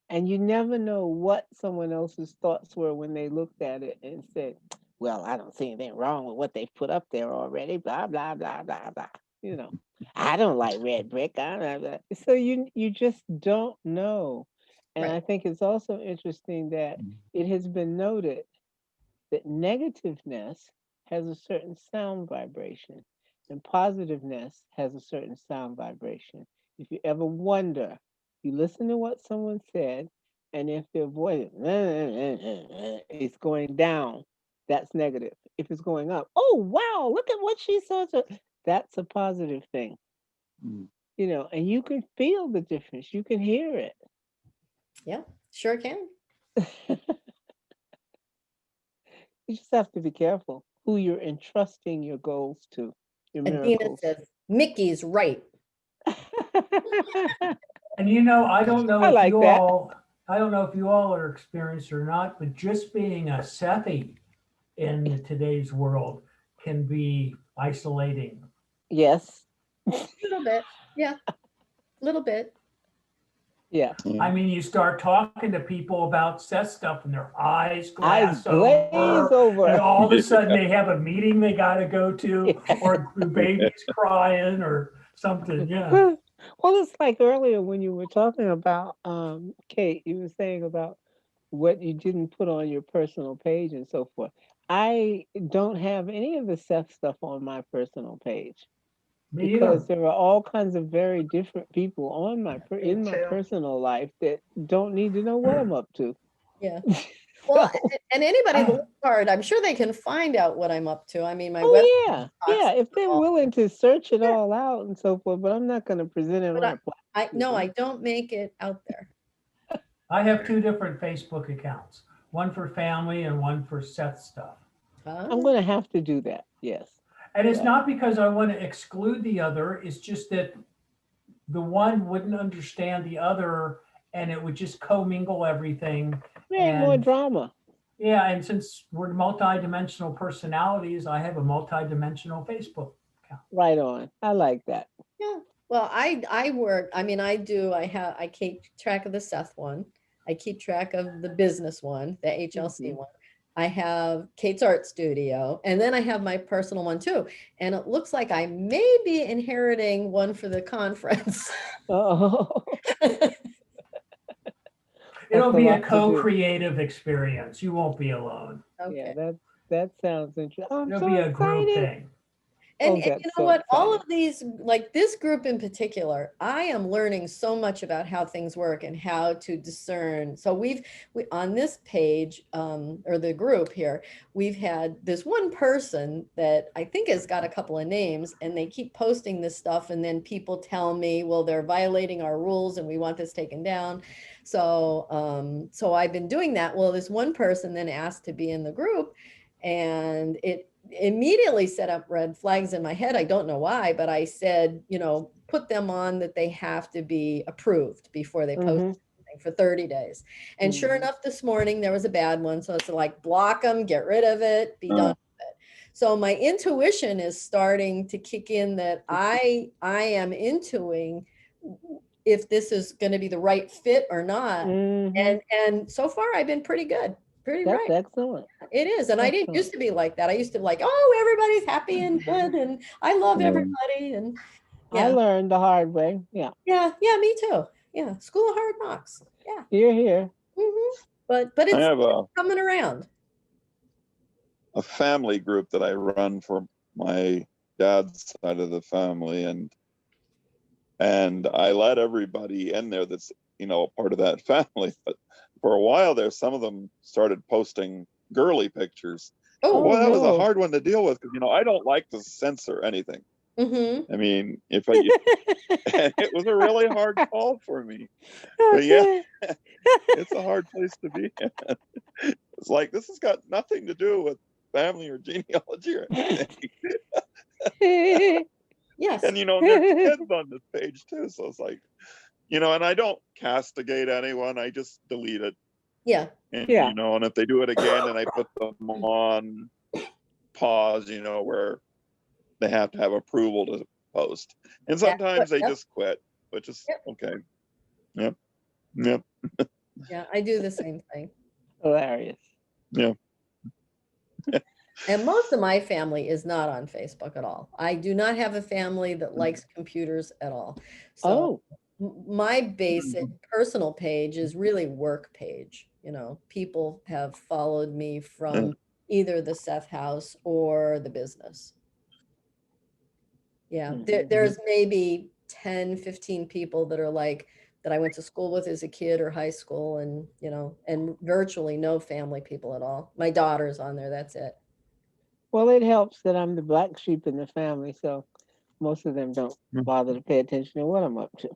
And you never know what someone else's thoughts were when they looked at it and said, well, I don't see anything wrong with what they've put up there already, blah, blah, blah, blah, blah. I don't like red brick. Blah, blah. So you just don't know. And Right. I think it's also interesting that it has been noted that negativeness has a certain sound vibration and positiveness has a certain sound vibration. If you ever wonder, you listen to what someone said, and if their voice is going down, that's negative. If it's going up, oh wow, look at what she said. That's a positive thing. And you can feel the difference. You can hear it. Yeah, sure can. You just have to be careful who you're entrusting your goals to, your Adina miracles. says, Mickey's right. And I don't know I if like you that. all, I don't know if you all are experienced or not, but just being a Sethi in today's world can be isolating. Yes. A little bit. Yeah. A little bit. Yeah. I mean, you start talking to people about Seth stuff and their eyes Eyes glass glaze over, over. and all of a sudden they have a meeting they got to go to, Yeah. or the baby's crying or something. Yeah. Well, it's like earlier when you were talking about Kate, you were saying about what you didn't put on your personal page and so forth. I don't have any of the Seth stuff on my personal page Me because either. there are all kinds of very different people on my Me in my too. personal life that don't need to know what I'm up to. Yeah. Well, So, and anybody that looks hard, I'm sure they can find out what I'm up to. I mean, my website oh yeah, talks if they're all, willing to search it yeah, all out and so forth, but I'm not going to present it but on a no, platform. I don't make it out there. I have 2 different Facebook accounts, one for family and one for Seth stuff. I'm going to have to do that. Yes. And it's Yeah. not because I want to exclude the other, it's just that the one wouldn't understand the other and it would just commingle everything. Yeah, more And drama. yeah, and since we're multi-dimensional personalities, I have a multi-dimensional Facebook account. Right on. I like that. Yeah. Well, I work, I mean, I keep track of the Seth one. I keep track of the business one, the HLC one. I have Kate's Art Studio, and then I have my personal one too. And it looks like I may be inheriting one for the conference. Oh, It'll a be a lot to do. co-creative experience. You won't be alone. Yeah, Okay. that sounds interesting. I'm It'll so be a group excited. thing. And, Oh, and that's you know so what? All exciting. of these, like this group in particular, I am learning so much about how things work and how to discern. So we on this page, or the group here, we've had this one person that I think has got a couple of names, and they keep posting this stuff, and then people tell me, well, they're violating our rules and we want this taken down. So so I've been doing that. Well, this one person then asked to be in the group, and it immediately set up red flags in my head. I don't know why, but I said, you know, put them on that they have to be approved before they post something for 30 days. And sure enough, this morning there was a bad one. So it's like, block them, get rid of it, be done with it. So my intuition is starting to kick in that I am intuiting if this is going to be the right fit or not. And so far I've been pretty good. Pretty That's right. excellent. It is. And I didn't Excellent. used to be like that. I used to be like, oh, everybody's happy and good and I love Yeah. everybody. And I yeah, learned the hard way. Yeah. yeah, me too. Yeah, school of hard knocks. Yeah. Here. But I it's have coming around. a family group that I run for my dad's side of the family, and I let everybody in there that's, you know, part of that family. But for a while there, some of them started posting girly pictures. Oh, Boy, that was a no. hard one to deal with because, you know, I don't like to censor anything. mm-hmm. I mean, and it was a really hard call for me. But yeah, it's a hard place to be in. It's like, this has got nothing to do with family or genealogy or anything. Yes. And, you know, there's kids on this page too. So it's like, you know, and I don't castigate anyone. I just delete it. Yeah. And, Yeah. you know, and if they do it again, and I put them on pause, you know, where they have to have approval to post. And sometimes they just quit, which is okay. Yep. Yeah, I do the same thing. Hilarious. Yeah. And most of my family is not on Facebook at all. I do not have a family that likes computers at all. So my basic personal page is really work page. You know, people have followed me from either the Seth House or the business. Yeah, there's maybe 10, 15 people that are like, that I went to school with as a kid or high school, and, you know, and virtually no family people at all. My daughter's on there, that's it. Well, it helps that I'm the black sheep in the family, so most of them don't bother to pay attention to what I'm up to.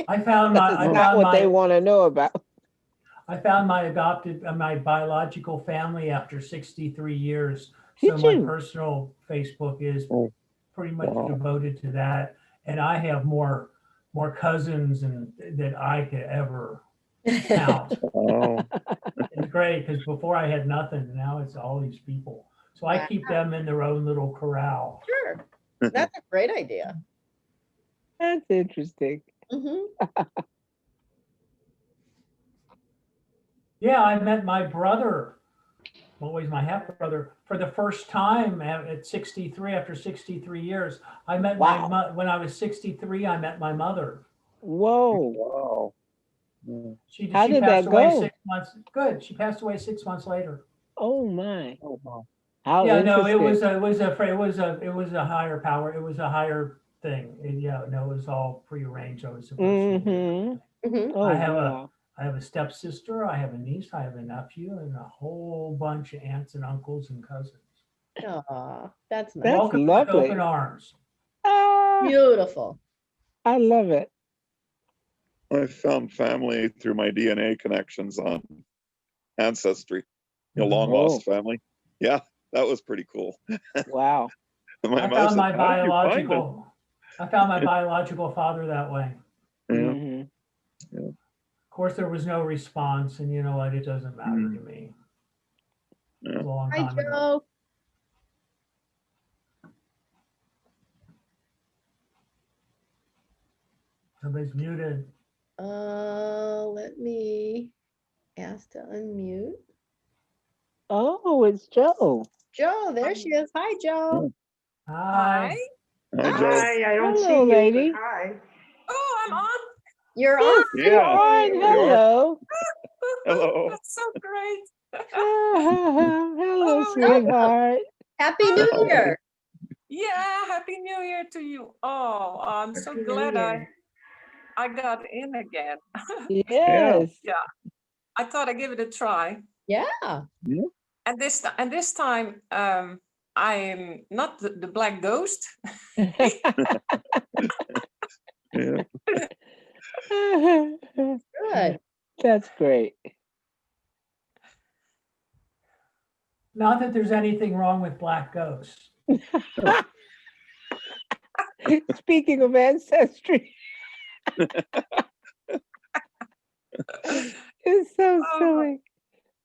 I found what they want to know about. I found my my biological family after 63 years. Did So my you? personal Facebook is pretty much devoted to that. And I have more cousins than I could ever count. It's great because before I had nothing, and now it's all these people. So I keep them in their own little corral. Sure, that's a great idea. That's interesting. Yeah, I met my brother, always my half brother, for the first time at 63. After 63 years, I met Wow. when I was 63. I met my mother. Whoa. Wow. Yeah. How She did passed that away go? 6 months. Good. She passed away 6 months later. Oh my. Oh, wow. How Yeah, no, it was interesting. it was a higher power. It was a higher thing. Yeah, no, it was all prearranged. I was supposed to meet her. Mm-hmm. Mhm. Oh I have wow. I have a stepsister, I have a niece, I have a nephew, and a whole bunch of aunts and uncles and cousins. Aw, that's nice. That's Welcome with open lovely. arms. Ah, Beautiful. I love it. I found family through my DNA connections on Ancestry, long Oh, lost family. Yeah, that was pretty cool. wow. My I mom found said, "How did you find it?" I found my biological father that way. Yeah. Hmm. Of course, there was no response, and you know what? It doesn't matter to me. It Yeah. was a long Hi, time ago. Joe. Somebody's muted. Let me ask to unmute. Oh, it's Joe. Joe, there she is. Hi, Joe. Hi. Hi, Joe. Hi, I don't Hello, see you, but lady. hi. Oh, I'm on. You're on. Yes, you Yeah, are. Yay. you are. Hello. Hello. That's so great. Hello, Oh, sweetheart. Happy New Year. yeah, Happy New Year to you. Oh, I'm so Happy New glad Year. I got in again. Yeah. Yes. Yeah, I thought I'd give it a try. Yeah. And this time, I'm not the black ghost. Yeah. Good. That's great. Not that there's anything wrong with black ghosts. Speaking of ancestry, it's so Oh, silly.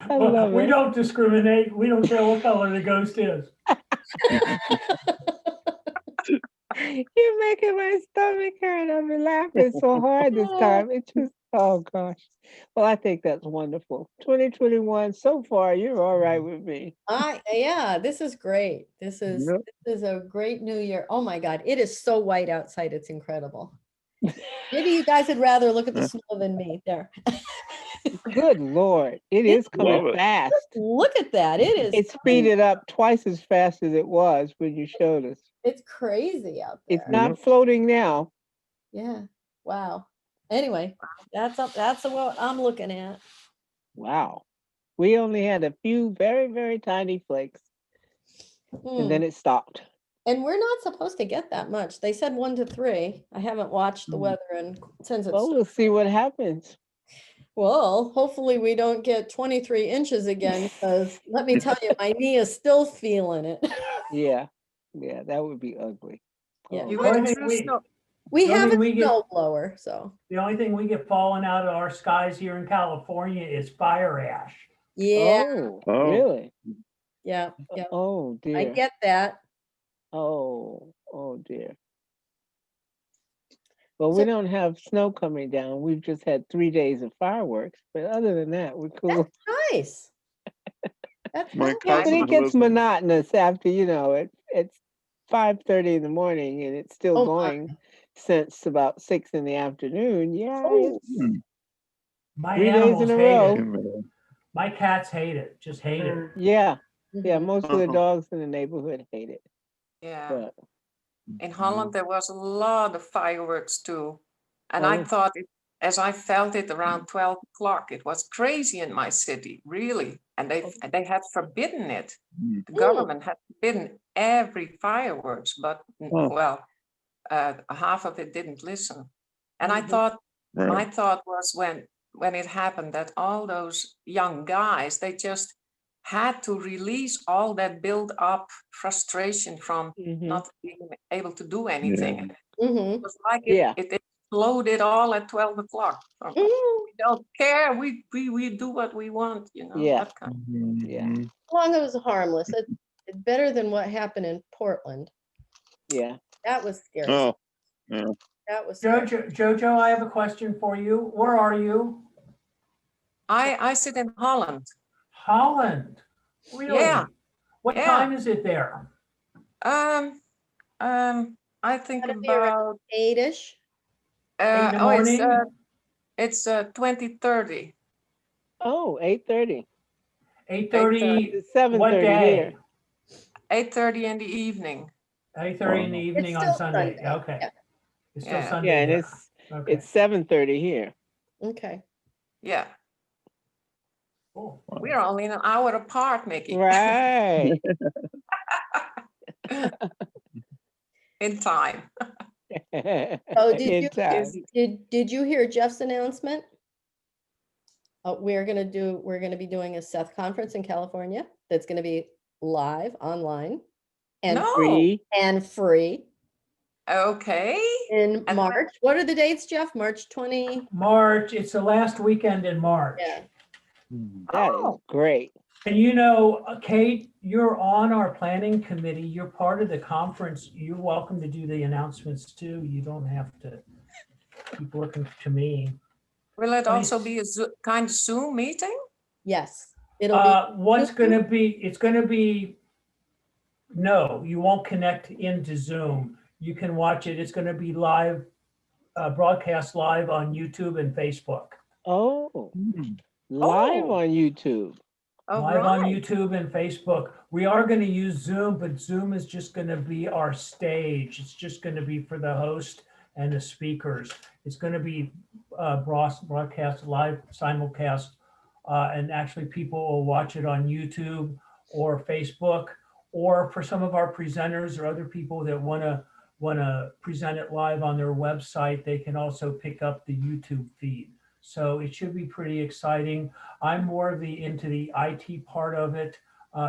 I love We it. don't discriminate. We don't care what color the ghost is. You're making my stomach hurt. I've been laughing so hard this time. It just, oh gosh. Well, I think that's wonderful. 2021, so far, you're all right with me. Yeah, this is great. This is a great new year. Oh my God, it is so white outside. It's incredible. Maybe you guys would rather look at the snow than me. There. Good Lord. It is coming Love it. fast. Look at that. It is. It's speeded up twice as fast as it was when you showed us. It's crazy out there. It's not floating now. Yeah. Wow. Anyway, that's what I'm looking at. Wow. We only had a few very, very tiny flakes, and then it stopped. And we're not supposed to get that much. They said 1 to 3. I haven't watched the weather since it's. Well, we'll see what happens. Well, hopefully we don't get 23 inches again, because let me tell you, my knee is still feeling it. Yeah. Yeah, that would be ugly. Yeah. Oh, you The went only thing through snow. We The only have a thing we get- snow blower, so The only thing we get falling out of our skies here in California is fire ash. yeah, oh, Oh. really? yeah, yeah. Oh, I dear. get that. Oh, oh, dear. Well, So- we don't have snow coming down. We've just had 3 days of fireworks, but other than that, we're cool. That's nice. That's My nice. Yeah, but cousin it gets was in- monotonous after, it's 5:30 in the morning and it's still Oh, going since about 6 in the afternoon. Yeah, Oh. it's My 3 days animals in a hate row. it. My cats hate it. Just hate it. Yeah, yeah, Mhm. most of the Uh-huh. dogs in the neighborhood hate it. Yeah. But In Holland, there was a lot of fireworks too. And I Oh. thought, as I felt it around 12 o'clock, it was crazy in my city, really. And they had forbidden it. The government had forbidden every fireworks, but well, half of it didn't listen. And I thought, my thought was when it happened that all those young guys, they just had to release all that built up frustration from not being able to do anything. Mhm. It was like Yeah. it exploded all at 12 o'clock. Mhm. We don't care. We do what we want, Yeah. that kind. Yeah. As long as it was harmless. It's better than what happened in Portland. Yeah. That was scary. Oh, yeah. That was scary. Jojo, I have a question for you. Where are you? I sit in Holland. Holland, really? Yeah, What yeah. time is it there? I think Gotta be around about 8-ish. 8 in the oh, morning? it's 20:30. Oh, 8:30. 8:30, It's 7:30 what day? here. 8:30 in the evening. 8:30 in the It's evening on still Sunday. Sunday. Okay. Yeah. It's still Yeah. Sunday Yeah, and there. it's Okay. 7:30 here. Okay. Yeah, Cool. we are only an hour apart, Mickey. Right. In time. Oh, did In you time. did you hear Jeff's announcement? We're gonna be doing a Seth conference in California that's gonna be live online and No. Free. and free Okay. in And March. What are the dates, Jeff? March 20? March, it's the last weekend in March. Yeah. That is Oh. great. And you know, Kate, you're on our planning committee. You're part of the conference. You're welcome to do the announcements too. You don't have to keep looking to me. Will it also 20 be a kind of Zoom meeting? Yes. It'll be What's gonna be, it's gonna be, no, you won't connect into Zoom. You can watch it. It's gonna be live, broadcast live on YouTube and Facebook. Oh, live Oh. on YouTube. All Live on right. YouTube and Facebook. We are going to use Zoom, but Zoom is just going to be our stage. It's just going to be for the host and the speakers. It's going to be broadcast live, simulcast, and actually people will watch it on YouTube or Facebook, or for some of our presenters or other people that want to present it live on their website, they can also pick up the YouTube feed. So it should be pretty exciting. I'm more of into the IT part of it.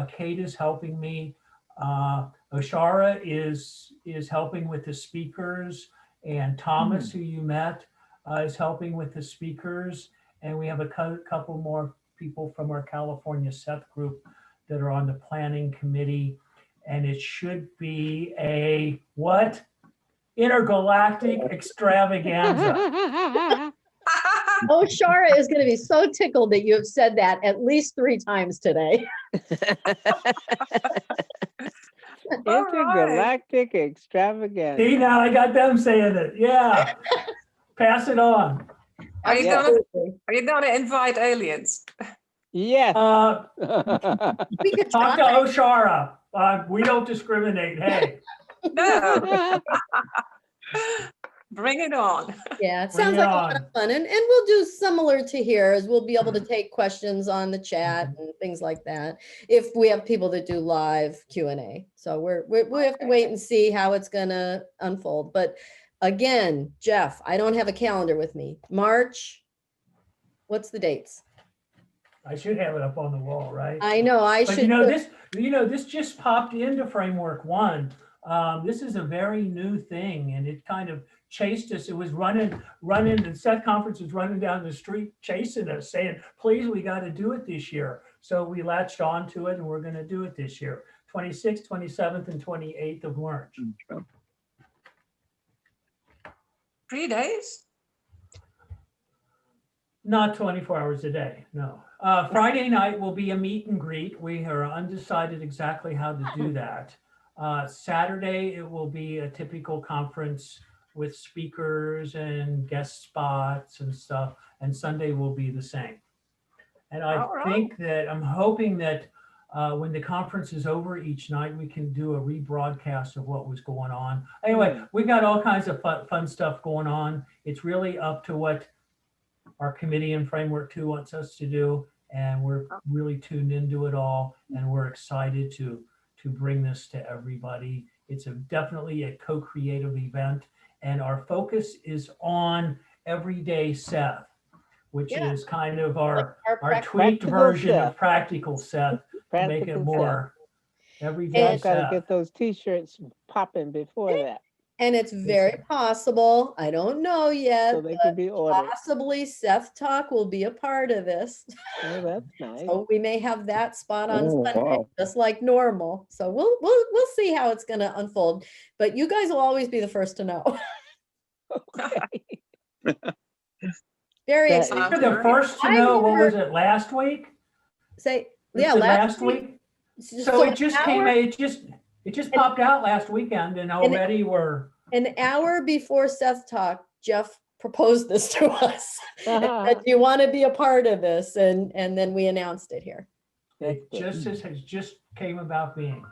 Kate is helping me. Oshara is helping with the speakers, and Thomas, who you met, is helping with the speakers. And we have a couple more people from our California Seth group that are on the planning committee. And it should be a what? Intergalactic Extravaganza. Oh, Shara is going to be so tickled that you have said that at least 3 times today. Intergalactic Extravaganza. See, now I got them saying it. Yeah. Pass it on. Are you Yeah. gonna invite aliens? Yes. We could Talk to try. Oshara. We don't discriminate. Hey, No. Bring it on. Yeah, it Bring sounds it like a lot on. of fun. And we'll do similar to here, as we'll be able to take questions on the chat and things like that. If we have people that do live Q&A. So we have to wait and see how it's gonna unfold. But again, Jeff, I don't have a calendar with me. March, what's the dates? I should have it up on the wall, right? I know I But should. this just popped into Framework One. This is a very new thing, and it kind of chased us. It was running. The Seth conference was running down the street, chasing us, saying, "Please, we got to do it this year." So we latched on to it, and we're going to do it this year, 26th, 27th, and 28th of March. 3 days? Not 24 hours a day, no. Friday night will be a meet and greet. We are undecided exactly how to do that. Saturday, it will be a typical conference with speakers and guest spots and stuff. And Sunday will be the same. And I All right. think that I'm hoping that when the conference is over each night, we can do a rebroadcast of what was going on. Anyway, we got all kinds of fun stuff going on. It's really up to what our committee in Framework 2 wants us to do. And we're really tuned into it all. And we're excited to bring this to everybody. It's definitely a co-creative event. And our focus is on everyday Seth, which Yeah. is kind of our tweaked Practical version Seth. of practical Seth, to make it Practical more everyday And- I've got to Seth. get those t-shirts popping before that, And it's very possible, I don't know yet, so they but can be ordered. possibly Seth Talk will be a part of this. Oh, that's nice. So we may have that spot on Oh, Sunday, wow. just like normal. So we'll see how it's gonna unfold. But you guys will always be the first to know. Okay. Very That excited. is- You're the first to I've know, what never- was it, last week? Say, Was yeah, it last week? week. So it just came, an it just popped out last weekend and already we're, an hour before Seth talked, Jeff proposed this to us. And Uh-huh. said, do you want to be a part of this? And then we announced it here. it just has just came about being.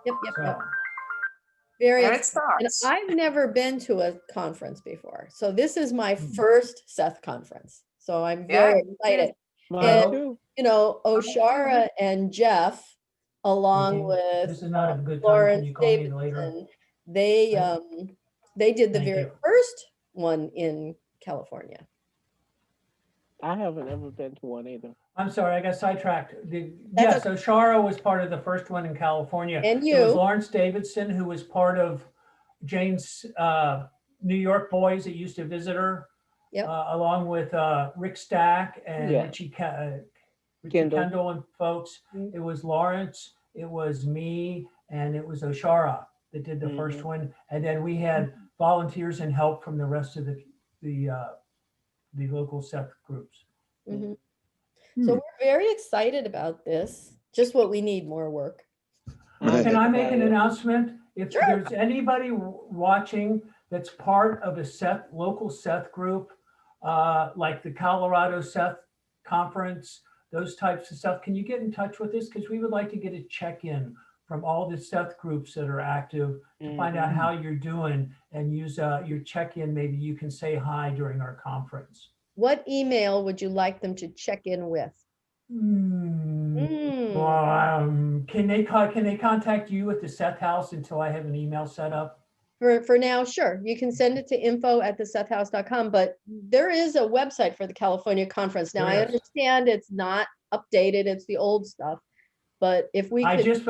Yep, yep, So, yep. Very There it excited. And starts. I've never been to a conference before. So this is my Hmm. first Seth conference. So I'm Yeah, very excited. Mine And- too. You know, Oshara and Jeff, along Mhm. with This is not a good time. Can Lawrence you call me later? Davidson, they did the Thank very you. first one in California. I haven't ever been to one either. I'm sorry, I got sidetracked. That's Yes, Oshara was part of the first one in California. And It was you, Lawrence Davidson, who was part of Jane's New York boys that used to visit her. Yep. Along with Rick Stack and Yeah. Richie Kendall. Kendall and folks. Mm. It was Lawrence, it was me, and it was Oshara that did the first one. And then we had volunteers and help from the rest of the local Seth groups. mhm. So we're very excited about this. Just what we need, more work. I'm Can I make an excited. announcement? If Sure. there's anybody watching that's part of a local Seth group, like the Colorado Seth Conference, those types of stuff, can you get in touch with us? Because we would like to get a check-in from all the Seth groups that are active to find out how you're doing and use your check-in. Maybe you can say hi during our conference. What email would you like them to check in with? Can they contact you at the Seth House until I have an email set up? For now, sure. You can send it to info@thesethhouse.com, but there is a website for the California conference. Now, I There is. understand it's not updated, it's the old stuff. But if we I could, just,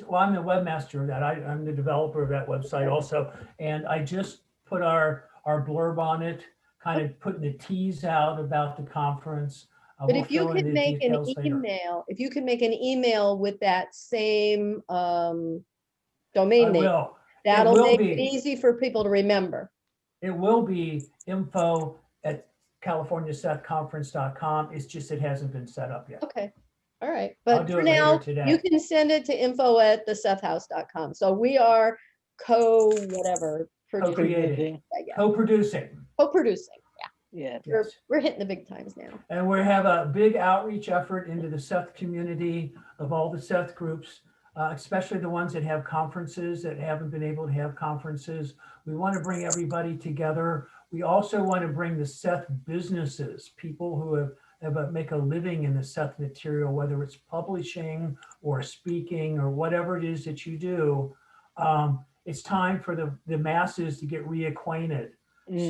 well, I'm the webmaster of that. I'm the developer of that website also. And I just put our blurb on it, kind of putting the tease out about the conference. but We'll if you fill in could the make an details later. email, if you could make an email with that same I domain name, will. that'll will make it be. easy for people to remember. It will be info@californiasethconference.com. It's just, it hasn't been set up yet. Okay, all right. I'll But do for it later now, today. you can send it to info@thesethhouse.com. So we are co-whatever, Co-creating, yeah, co-producing. co-producing. Yeah. We're, Yes. we're hitting the big times now. And we have a big outreach effort into the Seth community of all the Seth groups, especially the ones that have conferences that haven't been able to have conferences. We want to bring everybody together. We also want to bring the Seth businesses, people who make a living in the Seth material, whether it's publishing or speaking or whatever it is that you do. It's time for the masses to get reacquainted.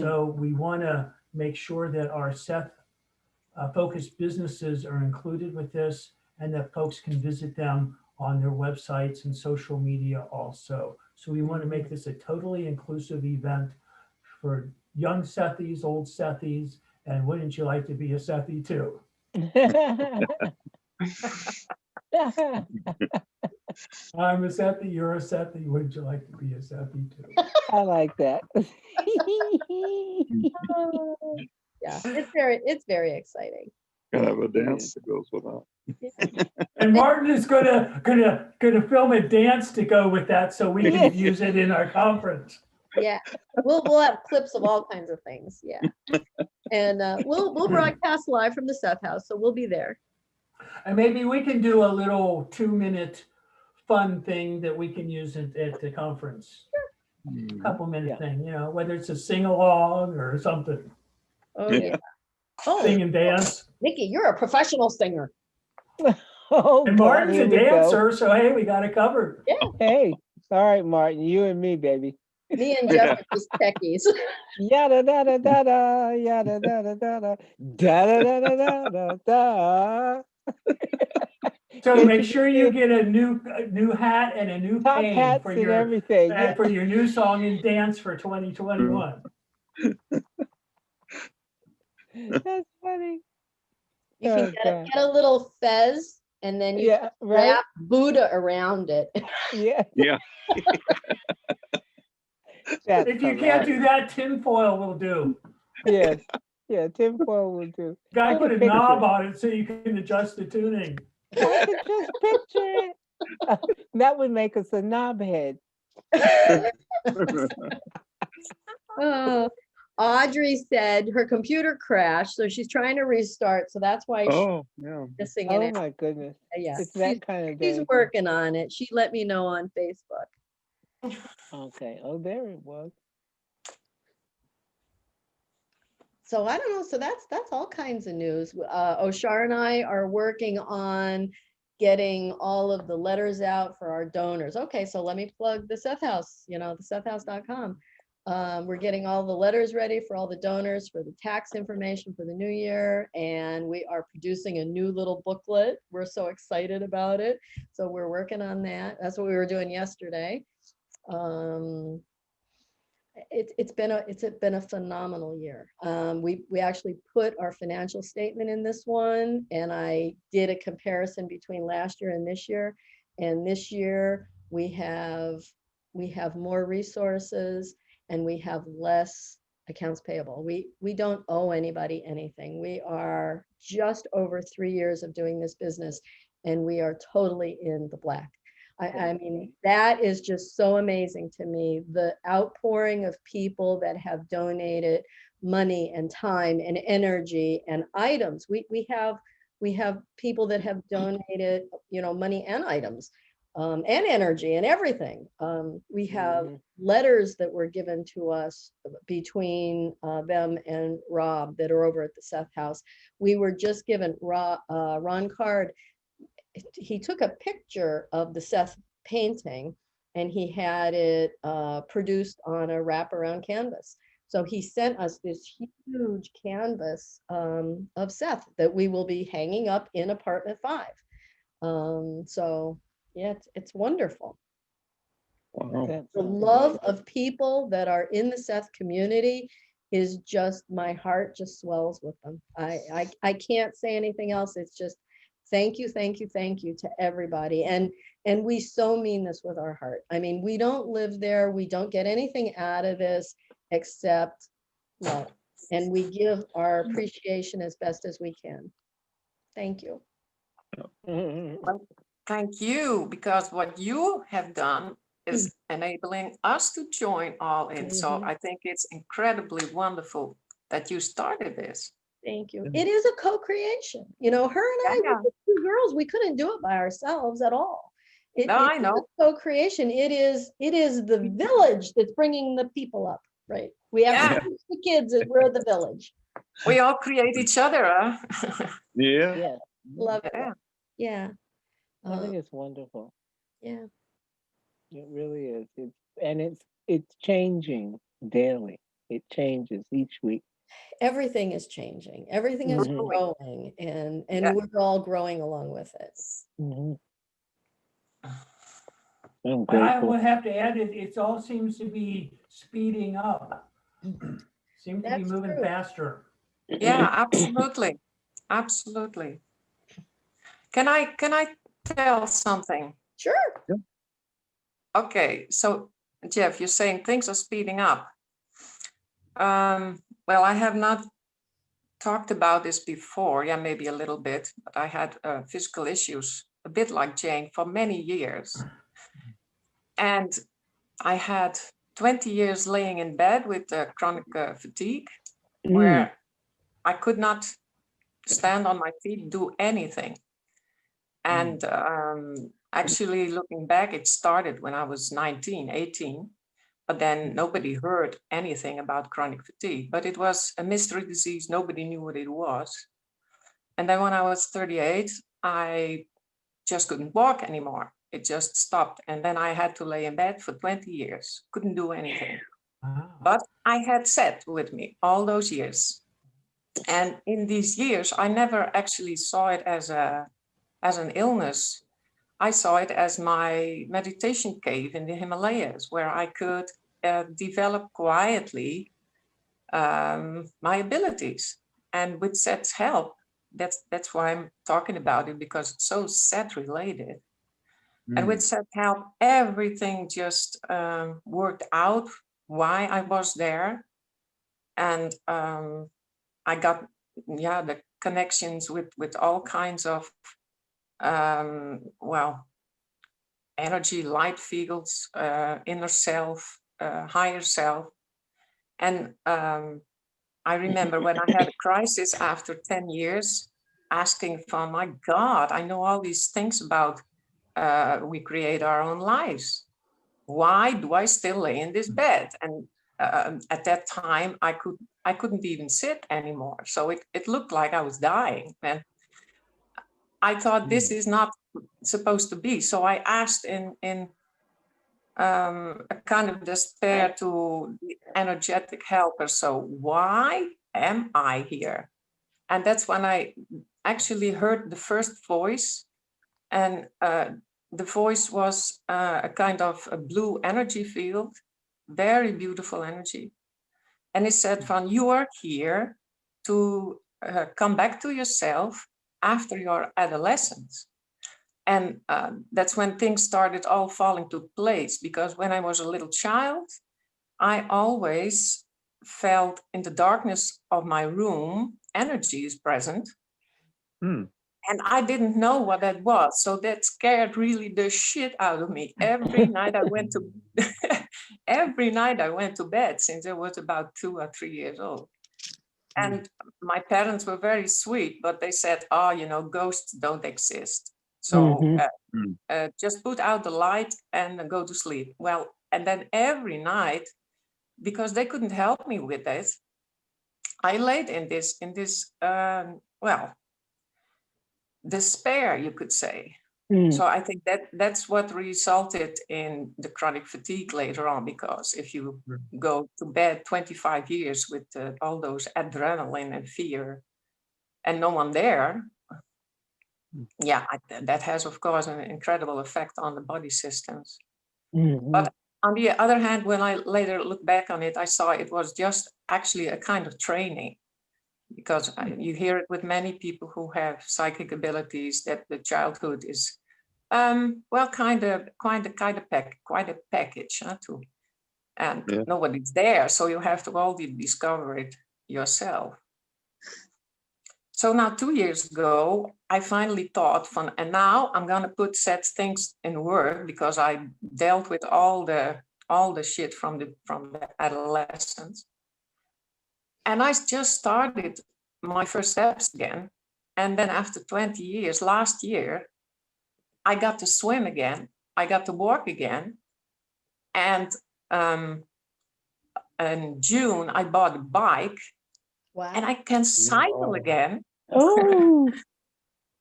So we want to make sure that our Seth focused businesses are included with this and that folks can visit them on their websites and social media also. So we want to make this a totally inclusive event for young Sethies, old Sethies, and wouldn't you like to be a Sethie too? I'm a Sethie, you're a Sethie, wouldn't you like to be a Sethie too? I like that. Yeah, it's very exciting. Gotta have a dance that goes with that. And Martin is gonna film a dance to go with that so we can use it in our conference. Yeah, we'll have clips of all kinds of things. Yeah, and we'll broadcast live from the Seth House, so we'll be there. And maybe we can do a little 2-minute fun thing that we can use at the conference. Couple minute Yeah. thing, whether it's a sing along or something, Oh Yeah. yeah. Oh, sing and dance. Nikki, you're a professional singer. Oh, And God, Martin's here a we go. dancer, so hey, we got it covered. Hey, all right, Martin, you and me, baby. Me and Jeff are just techies. Yada da da da da, yada da da da da, da da da da da da. So make sure you get a new hat and a new Top cane hats for and your everything. Yeah. for your new song and dance for 2021. That's funny. You Oh, can God. get a little fez, and then you Yeah, right. wrap Buddha around it. Yeah. Yeah. That's If you can't hilarious. do that, tinfoil will do. Yes. Yeah, tinfoil will do. Guy I put can a picture knob it. on it so you can adjust the tuning. I can just picture it. That would make us a knobhead. Oh, Audrey said her computer crashed, so she's trying to restart. So that's why she's Oh, yeah. missing Oh it. my goodness. Yeah, It's that kind of she's day. working on it. She let me know on Facebook. Okay. Oh, there it was. So I don't know. So that's all kinds of news. Oshar and I are working on getting all of the letters out for our donors. Okay, so let me plug the Seth House, the sethhouse.com. We're getting all the letters ready for all the donors for the tax information for the new year. And we are producing a new little booklet. We're so excited about it. So we're working on that. That's what we were doing yesterday. It's been a phenomenal year. We actually put our financial statement in this one, and I did a comparison between last year and this year. And this year we have more resources and we have less accounts payable. We don't owe anybody anything. We are just over 3 years of doing this business, and we are totally in the black. I mean, that is just so amazing to me. The outpouring of people that have donated money and time and energy and items. We have people that have donated, money and items, and energy and everything. We have letters that were given to us between them and Rob that are over at the Seth House. We were just given Ron Card. He took a picture of the Seth painting and he had it produced on a wraparound canvas. So he sent us this huge canvas of Seth that we will be hanging up in apartment 5. So yeah, it's wonderful. Wow. That's The love of people that are in the Seth community is just, my heart just swells with them. I can't say anything else. It's just, thank you to everybody. And we so mean this with our heart. I mean, we don't live there. We don't get anything out of this except love. And we give our appreciation as best as we can. Thank you. Well, thank you, because what you have done is enabling us to join all in. So I think it's incredibly wonderful that you started this. Thank you. It is a co-creation. Her and I Yeah. were 2 girls. We couldn't do it by ourselves at all. No, I know. It's a co-creation. It is the village that's bringing the people up, right? We have Yeah. to teach the kids that we're the village. We all create each other, huh? Yeah. Yeah. Love it. Yeah. Yeah. I think it's wonderful. Yeah. It really is. It's changing daily. It changes each week. Everything is changing. Everything is Mhm. growing, and Yeah. we're all growing along with it. Mhm. I'm I grateful. would have to add, it all seems to be speeding up. Seem to be That's moving true. faster. Yeah, absolutely. Absolutely. Can I tell something? Sure. Okay, so Jeff, you're saying things are speeding up. Well, I have not talked about this before, yeah, maybe a little bit, but I had physical issues, a bit like Jane, for many years. And I had 20 years laying in bed with chronic fatigue, where I could not stand on my feet, do anything. And actually looking back, it started when I was 19, 18, but then nobody heard anything about chronic fatigue, but it was a mystery disease. Nobody knew what it was. And then when I was 38, I just couldn't walk anymore. It just stopped. And then I had to lay in bed for 20 years, couldn't do anything. Wow. But I had Seth with me all those years. And in these years, I never actually saw it as an illness. I saw it as my meditation cave in the Himalayas, where I could develop quietly my abilities. And with Seth's help, that's why I'm talking about it, because it's so Seth related. And with Seth's help, everything just worked out, why I was there. And I got, the connections with all kinds of, well, energy, light fields, inner self, higher self. And I remember when I had a crisis after 10 years, asking for, my God, I know all these things about we create our own lives. Why do I still lay in this bed? And at that time, I couldn't even sit anymore. So it looked like I was dying. And I thought this is not supposed to be. So I asked in a kind of despair to the energetic helper. So why am I here? And that's when I actually heard the first voice. And the voice was a kind of a blue energy field, very beautiful energy. And it said, Van, you are here to come back to yourself after your adolescence. And that's when things started all falling to place, because when I was a little child, I always felt in the darkness of my room, energy is present. And I didn't know what that was. So that scared really the shit out of me. Every night I went to every night I went to bed since I was about 2 or 3 years old. And my parents were very sweet, but they said, oh, you know, ghosts don't exist. So just put out the light and go to sleep. Well, and then every night, because they couldn't help me with this, I laid in this well, despair, you could say. So I think that's what resulted in the chronic fatigue later on, because if you go to bed 25 years with all those adrenaline and fear and no one there, that has, of course, an incredible effect on the body systems. But on the other hand, when I later look back on it, I saw it was just actually a kind of training. Because you hear it with many people who have psychic abilities, that the childhood is, well, quite a package, too. And nobody's there, so you have to all discover it yourself. So now 2 years ago, I finally thought, and now I'm gonna put Seth's things in work, because I dealt with all the shit from the adolescence. And I just started my first steps again. And then after 20 years, last year, I got to swim again. I got to walk again. And in June, I bought a bike. Wow. And I can cycle again. Oh,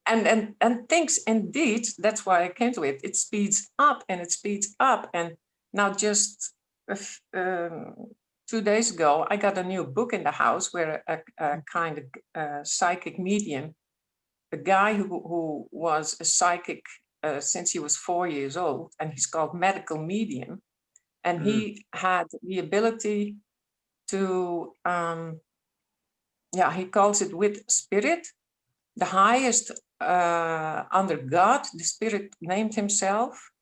And things, indeed, that's why I came to it. It speeds up and it speeds up. And now just 2 days ago, I got a new book in the house where a kind of psychic medium, a guy who was a psychic since he was 4 years old, and he's called medical medium. And he had the ability to, he calls it with spirit, the highest under God, the spirit named himself.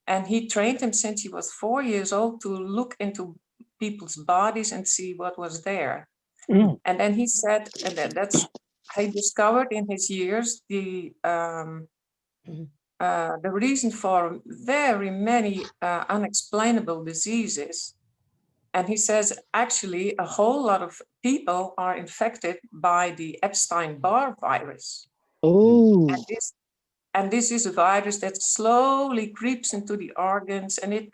And he trained him since he was 4 years old to look into people's bodies and see what was there. And then he said, and that's, he discovered in his years the reason for very many unexplainable diseases. And he says, actually, a whole lot of people are infected by the Epstein-Barr virus. oh, And this is a virus that slowly creeps into the organs, and it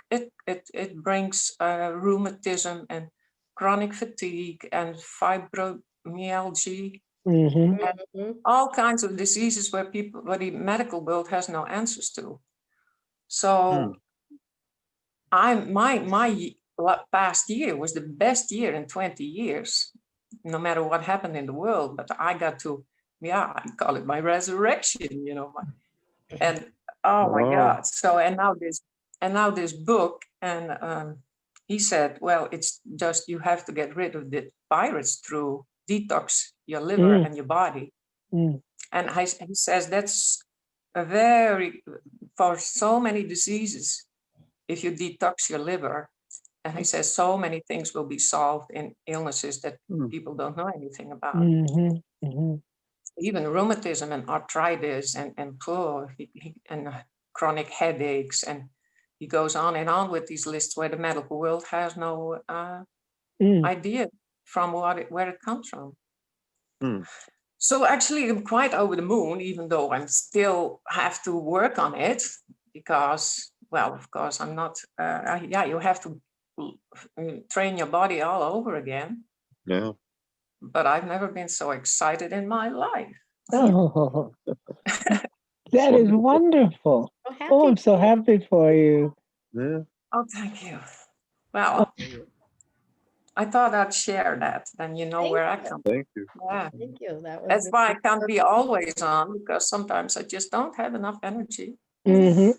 brings rheumatism and chronic fatigue and fibromyalgia, and all kinds of diseases where the medical world has no answers to. So my past year was the best year in 20 years, no matter what happened in the world. But I got to, I call it my resurrection, and oh my God! So and now this book, and he said, well, it's just you have to get rid of the virus through detox your liver and your body. And he says that's for so many diseases. If you detox your liver, And he says so many things will be solved in illnesses that Hmm. people don't know anything about. Mm-hmm. Mm-hmm. Even rheumatism and arthritis and chronic headaches, and he goes on and on with these lists where the medical world has no idea from where it comes from. Hmm. So actually, I'm quite over the moon, even though I'm still have to work on it because, well, of course, I'm not. Yeah, you have to train your body all over again. Yeah. But I've never been so excited in my life. Oh, that is wonderful. So happy. Oh, I'm so happy for you. Yeah. Oh, thank you. Well, I thought I'd share that. Then you know Thank where I you. come. Thank you. Yeah, Thank you. That was that's why I really can't be always on, because sometimes I just don't have enough energy. Mm-hmm.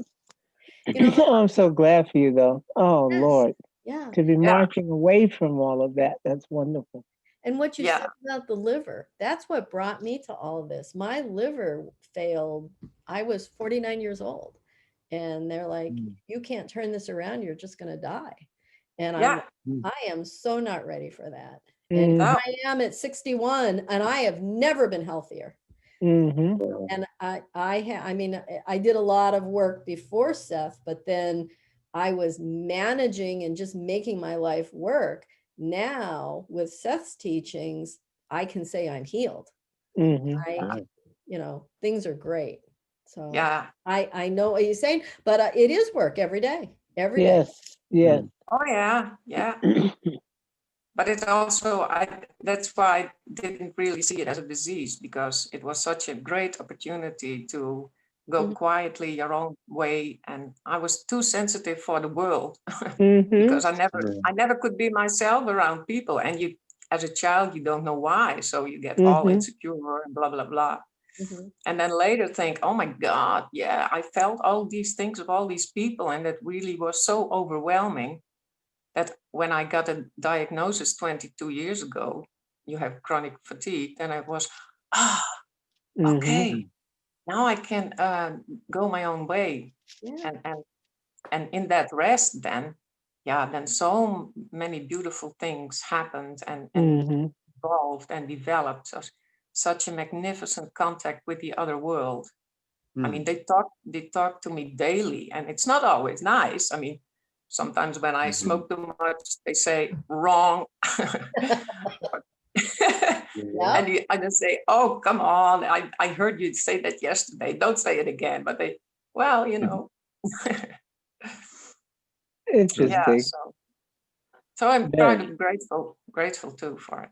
You know, I'm so glad for you, though. Oh, yes. Lord. Yeah. To be Yeah. marching away from all of that, that's wonderful. And what you Yeah. said about the liver, that's what brought me to all of this. My liver failed. I was 49 years old. And they're like, you can't turn this around. You're just going to die. And Yeah. I am so not ready for that. And No. I am at 61 and I have never been healthier. Mm-hmm. And I mean, I did a lot of work before Seth, but then I was managing and just making my life work. Now with Seth's teachings, I can say I'm healed. Mm-hmm. You know, things are great. So Yeah. I know what you're saying, but it is work every day, every day. Yes. Yes. Oh yeah. Yeah. But it's also, that's why I didn't really see it as a disease, because it was such a great opportunity to go quietly your own way. And I was too sensitive for the world Mm-hmm. because I never could be myself around people. And you, as a child, you don't know why. So you get all insecure and blah, blah, blah. And then later think, oh my God, yeah, I felt all these things of all these people. And that really was so overwhelming that when I got a diagnosis 22 years ago, you have chronic fatigue, then I was, okay, now I can go my own way. Yeah. And in that rest then, yeah, then so many beautiful things happened and evolved and developed. So, such a magnificent contact with the other world. I mean, they talk to me daily, and it's not always nice. I mean, sometimes when I smoke too much, they say wrong. And I just say, oh, come on. I heard you say that yesterday. Don't say it again. But they, well, you know. Interesting. Yeah, so I'm kind of grateful too for it.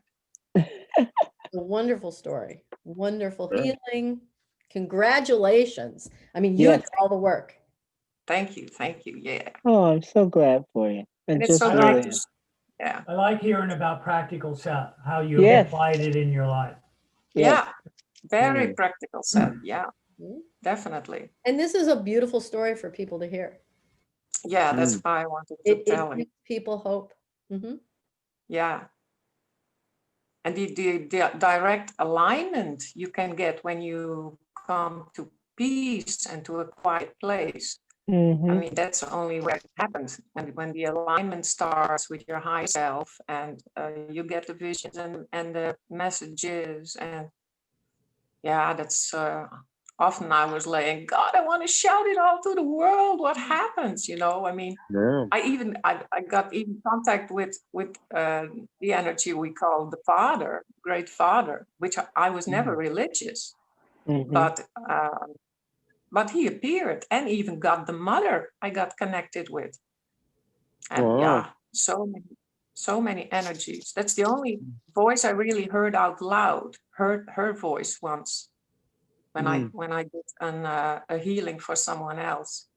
A wonderful story, wonderful healing. Congratulations. I mean, you did all the work. Thank you. Yeah. Oh, I'm so glad for you. And it's just so really great to, yeah. I like hearing about practical stuff, how you applied it in your life. Yeah, very practical set. Yeah, definitely. And this is a beautiful story for people to hear. Yeah, that's why I wanted to tell It gives people hope. Yeah. And the direct alignment you can get when you come to peace and to a quiet place. I mean, that's only where it happens. When the alignment starts with your higher self, and you get the visions and the messages, and yeah, that's often I was laying, God, I want to shout it all to the world. What happens? You know, I mean, I got even contact with the energy we call the Father, Great Father, which I was never religious, but he appeared, and even got the mother I got connected with. And yeah, so many energies. That's the only voice I really heard out loud, heard her voice once when I did a healing for someone else.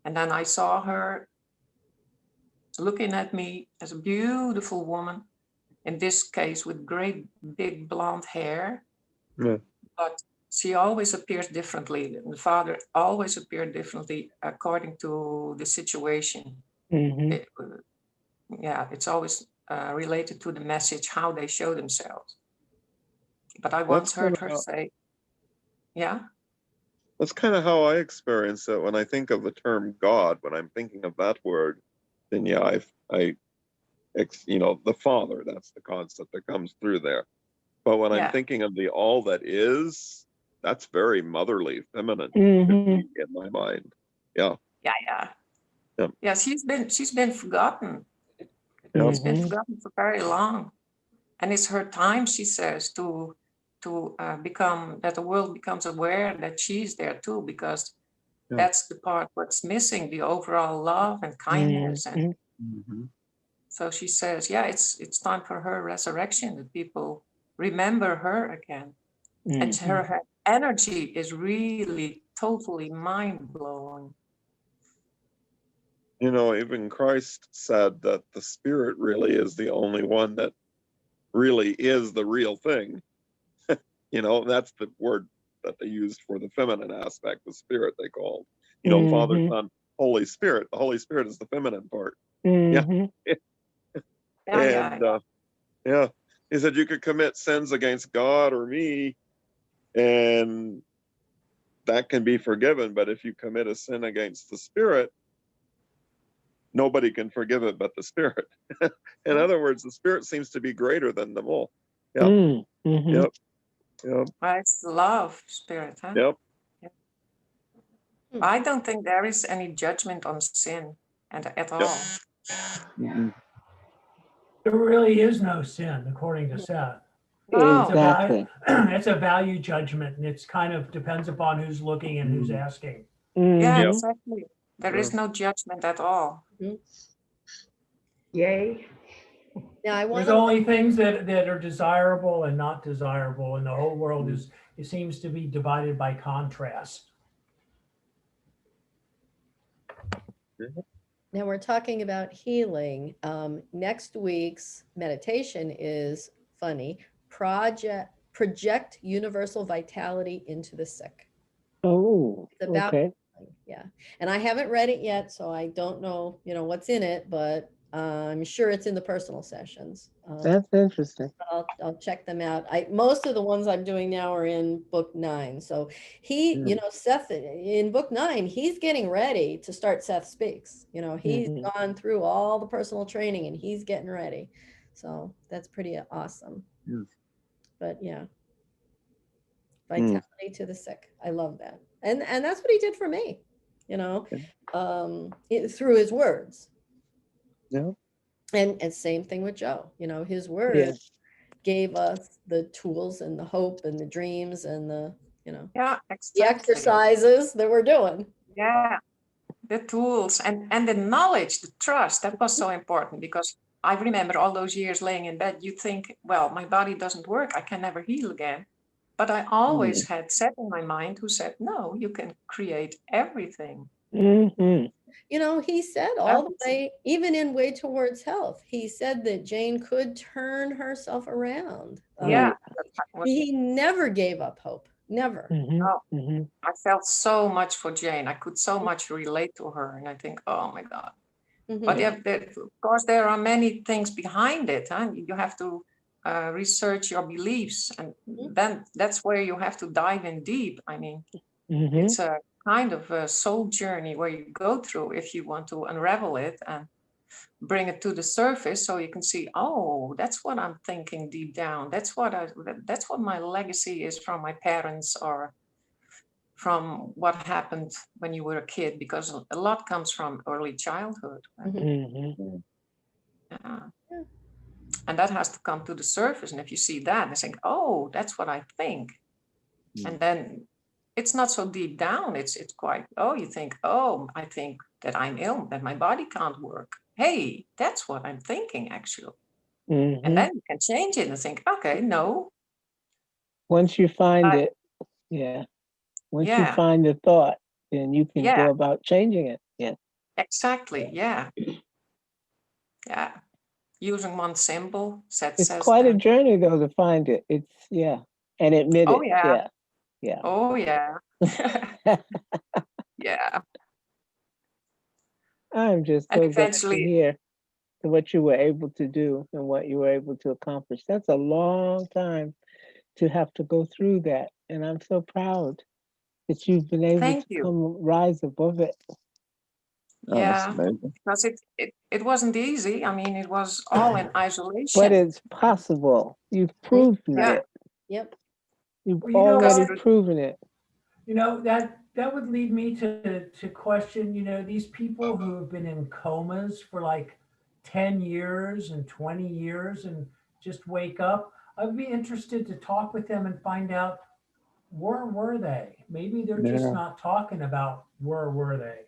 And then I saw her looking at me as a beautiful woman, in this case with great big blonde hair. But she always appears differently. The Father always appeared differently according to the situation. It's always related to the message, how they show themselves. But I once heard her say, that's kind of how I experience it when I think of the term God. When I'm thinking of that word, then I the Father. That's the concept that comes through there. But when I'm Yeah. thinking of the all that is, that's very motherly, feminine Mhm. in my mind. Yeah. Yeah. Yeah. Yeah, she's been forgotten. Yeah. She's been Mhm. forgotten for very long. And it's her time, she says, to become, that the world becomes aware that she's there too, because Yeah. that's the part what's missing, the overall love and kindness. And Mhm. so she says, yeah, it's time for her resurrection, that people remember her again. And Mhm. her energy is really totally mind-blowing. Even Christ said that the Spirit really is the only one that really is the real thing. That's the word that they used for the feminine aspect, the Spirit they called. Father, Mhm. Son, Holy Spirit. The Holy Spirit is the feminine part. Mhm. And yeah, he said you could commit sins against God or me, and that can be forgiven. But if you commit a sin against the Spirit, nobody can forgive it but the Spirit. In other words, the Spirit seems to be greater than them all. Yeah. Mhm. Yep. Yep. Well, it's the love spirit, huh? Yep. I don't think there is any judgment on sin and at all. Mhm. There really is no sin, according to Seth. No. Exactly. It's a value judgment, and it's kind of depends upon who's looking and who's asking. Yeah, Yep. Mhm. exactly. There is no judgment at all. Yay. Now I want There's to, only things that are desirable and not desirable, and the whole world it seems to be divided by contrast. now we're talking about healing. Next week's meditation is funny. Project universal vitality into the sick. Oh, It's about, okay. yeah. And I haven't read it yet, so I don't know, what's in it, but I'm sure it's in the personal sessions. That's interesting. I'll check them out. Most of the ones I'm doing now are in book 9. So Seth in book 9, he's getting ready to start Seth Speaks. He's Mhm. gone through all the personal training and he's getting ready. So that's pretty awesome. Yes. But yeah, vitality to the sick. I love that. And that's what he did for me, through his words. Yeah. And same thing with Joe. His words Yeah. gave us the tools and the hope and the dreams and the Yeah, the exactly. exercises that we're doing. Yeah, the tools and the knowledge, the trust, that was so important, because I remember all those years laying in bed, you think, well, my body doesn't work, I can never heal again. But I always had Seth in my mind who said, no, you can create everything. Mhm. He said all the way, even in Way Towards Health, he said that Jane could turn herself around. Yeah. He never gave up hope. Never. Mhm. Oh, Mhm. I felt so much for Jane. I could so much relate to her. And I think, oh my God. But yeah, of course, there are many things behind it. Huh? You have to research your beliefs. And then that's where you have to dive in deep. I mean, Mhm. it's a kind of a soul journey where you go through if you want to unravel it and bring it to the surface, so you can see, oh, that's what I'm thinking deep down. That's what my legacy is from my parents, or from what happened when you were a kid, because a lot comes from early childhood. Right? Mhm. Yeah. And that has to come to the surface. And if you see that and think, oh, that's what I think. And then it's not so deep down. It's quite, oh, you think, oh, I think that I'm ill, that my body can't work. Hey, that's what I'm thinking, actually. And Mhm. then you can change it and think, okay, no. Once you find it, yeah. Once you Yeah, find the thought, then you can go yeah, about changing it. Yeah. exactly. Yeah. Yeah. Using one symbol, Seth It's says quite a that. journey though to find it. It's and admit Oh, it. yeah. Yeah. Yeah. Oh, yeah. Yeah. I'm just And so glad to eventually, hear what you were able to do and what you were able to accomplish. That's a long time to have to go through that. And I'm so proud that you've been able thank to you. rise above it. Oh, that's Yeah, amazing. because it wasn't easy. I mean, it was all in But isolation. it's possible. You've proven Yeah. it. Yep. You've Well, you know already what? proven it. You know, that would lead me to question, these people who have been in comas for like 10 years and 20 years and just wake up. I'd be interested to talk with them and find out, where were they? Maybe they're just Yeah. not talking about where were they,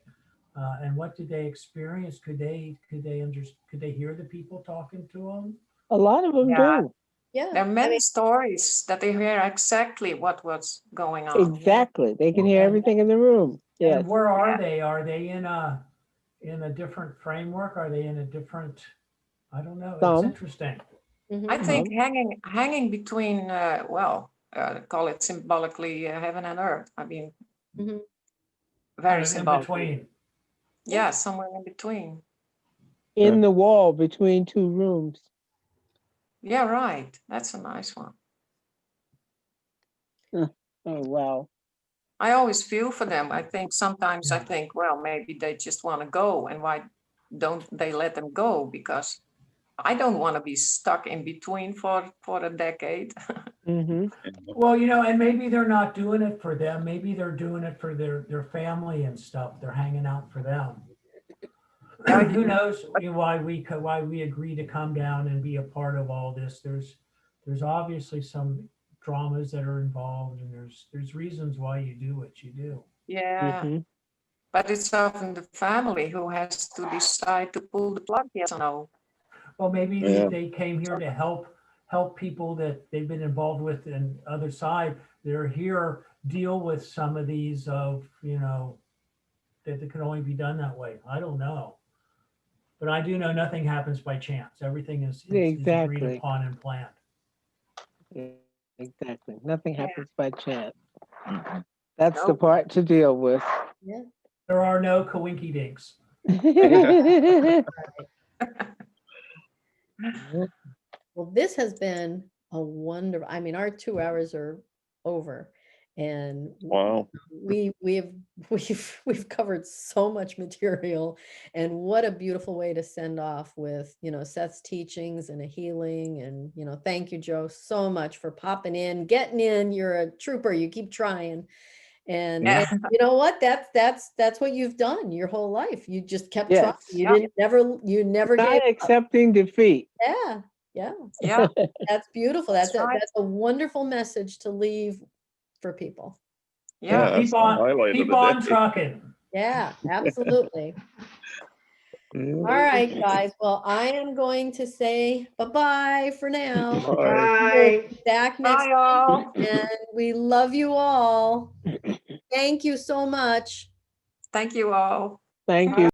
and what did they experience? Could they hear the people talking to them? A lot of them Yeah. do. Yeah. There are I many mean, stories that they hear exactly what was going on. Exactly. They can hear And- everything in the room. Yes. And where are Yeah. they? Are they in a different framework? Are they in a different? I don't know. It's Some. interesting. mhm. I think hanging between, call it symbolically, heaven and earth. I mean, Mhm. very In symbolically. between. Yeah, somewhere in between. In the wall between two rooms. Yeah, right. That's a nice one. Oh, wow. I always feel for them. Sometimes I think, well, maybe they just want to go, and why don't they let them go? Because I don't want to be stuck in between for a decade. Mm-hmm. Well, and maybe they're not doing it for them. Maybe they're doing it for their family and stuff. They're hanging out for them. Yeah, Who knows why we agree to come down and be a part of all this? There's obviously some dramas that are involved, and there's reasons why you do what you do. Yeah, Mm-hmm. but it's often the family who has to decide to pull the plug, yes or no. Well, maybe Yeah. they came here to help people that they've been involved with in other side. They're here deal with some of these that it can only be done that way. I don't know. But I do know nothing happens by chance. Everything is agreed Exactly. upon and planned. Exactly. Nothing Yeah. happens by chance. Mhm. That's the Nope. part to deal with. Yeah. There are no coinky dinks. Well, this has been a wonderful, I mean, our 2 hours are over, and Wow. we've covered so much material, and what a beautiful way to send off with, Seth's teachings and a healing. And, thank you, Joe, so much for popping in, getting in. You're a trooper. You keep trying. And Yeah. you know what? That's what you've done your whole life. You just kept trying. Yes. You Yeah. never gave Not up. accepting defeat. Yeah. Yeah. Yeah, That's beautiful. That's That's a right. that's a wonderful message to leave for people. yeah. That's the highlight of the Keep on day. trucking. Yeah, absolutely. Yeah. All right, guys. Well, I am going to say bye-bye for now. Bye. We'll Bye. be back next Bye, all. week, and we love you all. Thank you so much. Thank you all. Thank you.